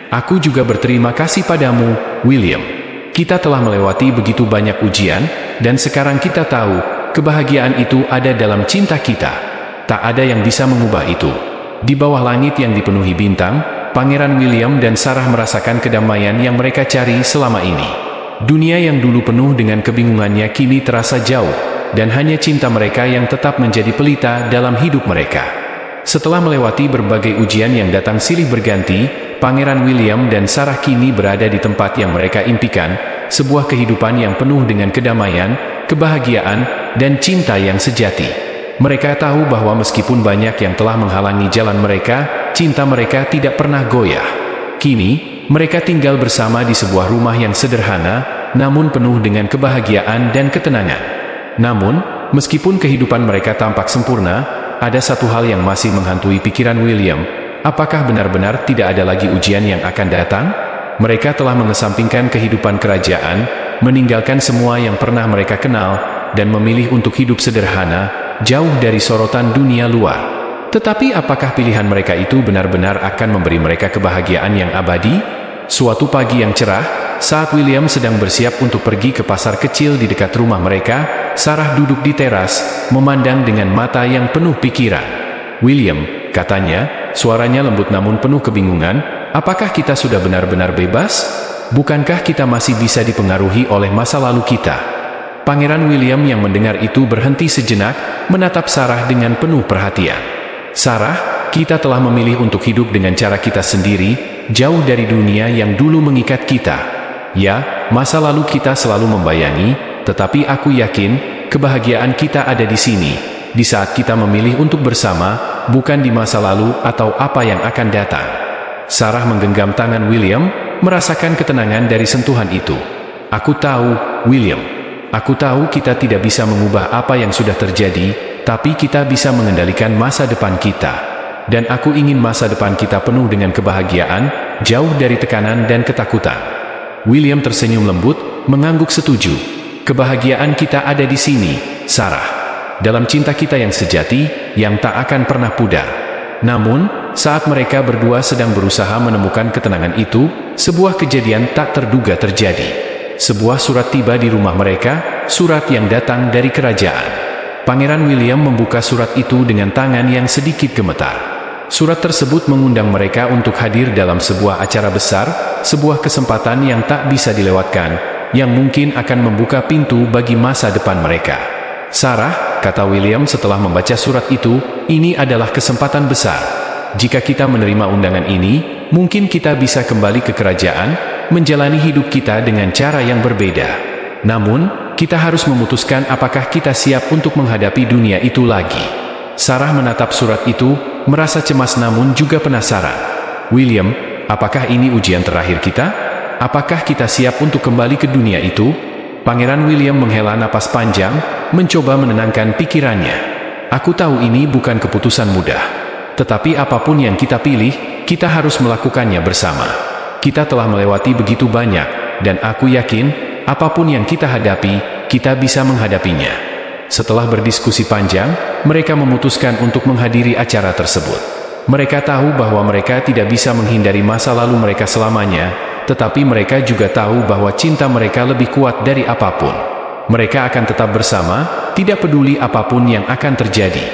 "Aku juga berterima kasih padamu, William. Kita telah melewati begitu banyak ujian, dan sekarang kita tahu, kebahagiaan itu ada dalam cinta kita. Tak ada yang bisa mengubah itu." Di bawah langit yang dipenuhi bintang, Pangeran William dan Sarah merasakan kedamaian yang mereka cari selama ini. Dunia yang dulu penuh dengan kebingungannya kini terasa jauh, dan hanya cinta mereka yang tetap menjadi pelita dalam hidup mereka. Setelah melewati berbagai ujian yang datang silih berganti, Pangeran William dan Sarah kini berada di tempat yang mereka impikan, sebuah kehidupan yang penuh dengan kedamaian, kebahagiaan, dan cinta yang sejati. Mereka tahu bahwa meskipun banyak yang telah menghalangi jalan mereka, cinta mereka tidak pernah goyah. Kini, mereka tinggal bersama di sebuah rumah yang sederhana, namun penuh dengan kebahagiaan dan ketenangan. Namun, meskipun kehidupan mereka tampak sempurna, ada satu hal yang masih menghantui pikiran William. Apakah benar-benar tidak ada lagi ujian yang akan datang? Mereka telah mengesampingkan kehidupan kerajaan, meninggalkan semua yang pernah mereka kenal, dan memilih untuk hidup sederhana, jauh dari sorotan dunia luar. Tetapi apakah pilihan mereka itu benar-benar akan memberi mereka kebahagiaan yang abadi? Suatu pagi yang cerah, saat William sedang bersiap untuk pergi ke pasar kecil di dekat rumah mereka, Sarah duduk di teras, memandang dengan mata yang penuh pikiran. "William," katanya, suaranya lembut namun penuh kebingungan, "apakah kita sudah benar-benar bebas? Bukankah kita masih bisa dipengaruhi oleh masa lalu kita?" Pangeran William yang mendengar itu berhenti sejenak, menatap Sarah dengan penuh perhatian. "Sarah, kita telah memilih untuk hidup dengan cara kita sendiri, jauh dari dunia yang dulu mengikat kita. Ya, masa lalu kita selalu membayangi, tetapi aku yakin, kebahagiaan kita ada di sini, di saat kita memilih untuk bersama, bukan di masa lalu atau apa yang akan datang. Sarah menggenggam tangan William, merasakan ketenangan dari sentuhan itu. Aku tahu, William. Aku tahu kita tidak bisa mengubah apa yang sudah terjadi, tapi kita bisa mengendalikan masa depan kita. Dan aku ingin masa depan kita penuh dengan kebahagiaan, jauh dari tekanan dan ketakutan. William tersenyum lembut, mengangguk setuju. Kebahagiaan kita ada di sini, Sarah. Dalam cinta kita yang sejati, yang tak akan pernah pudar. Namun, saat mereka berdua sedang berusaha menemukan ketenangan itu, sebuah kejadian tak terduga terjadi. Sebuah surat tiba di rumah mereka, surat yang datang dari kerajaan. Pangeran William membuka surat itu dengan tangan yang sedikit gemetar. Surat tersebut mengundang mereka untuk hadir dalam sebuah acara besar, sebuah kesempatan yang tak bisa dilewatkan, yang mungkin akan membuka pintu bagi masa depan mereka. Sarah, kata William setelah membaca surat itu, ini adalah kesempatan besar. Jika kita menerima undangan ini, mungkin kita bisa kembali ke kerajaan, menjalani hidup kita dengan cara yang berbeda. Namun, kita harus memutuskan apakah kita siap untuk menghadapi dunia itu lagi. Sarah menatap surat itu, merasa cemas namun juga penasaran. William, apakah ini ujian terakhir kita? Apakah kita siap untuk kembali ke dunia itu? Pangeran William menghela napas panjang, mencoba menenangkan pikirannya. Aku tahu ini bukan keputusan mudah. Tetapi apapun yang kita pilih, kita harus melakukannya bersama. Kita telah melewati begitu banyak, dan aku yakin, apapun yang kita hadapi, kita bisa menghadapinya. Setelah berdiskusi panjang, mereka memutuskan untuk menghadiri acara tersebut. Mereka tahu bahwa mereka tidak bisa menghindari masa lalu mereka selamanya, tetapi mereka juga tahu bahwa cinta mereka lebih kuat dari apapun. Mereka akan tetap bersama, tidak peduli apapun yang akan terjadi.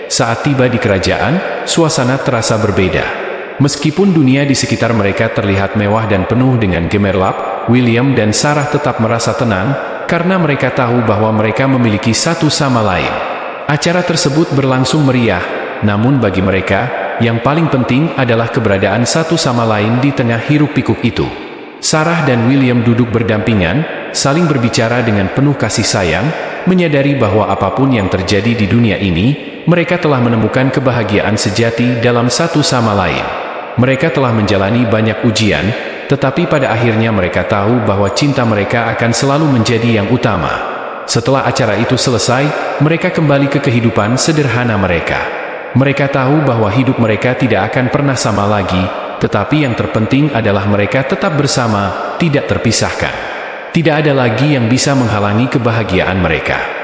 Saat tiba di kerajaan, suasana terasa berbeda. Meskipun dunia di sekitar mereka terlihat mewah dan penuh dengan gemerlap, William dan Sarah tetap merasa tenang, karena mereka tahu bahwa mereka memiliki satu sama lain. Acara tersebut berlangsung meriah, namun bagi mereka, yang paling penting adalah keberadaan satu sama lain di tengah hiruk-pikuk itu. Sarah dan William duduk berdampingan, saling berbicara dengan penuh kasih sayang, menyadari bahwa apapun yang terjadi di dunia ini, mereka telah menemukan kebahagiaan sejati dalam satu sama lain. Mereka telah menjalani banyak ujian, tetapi pada akhirnya mereka tahu bahwa cinta mereka akan selalu menjadi yang utama. Setelah acara itu selesai, mereka kembali ke kehidupan sederhana mereka. Mereka tahu bahwa hidup mereka tidak akan pernah sama lagi, tetapi yang terpenting adalah mereka tetap bersama, tidak terpisahkan. Tidak ada lagi yang bisa menghalangi kebahagiaan mereka.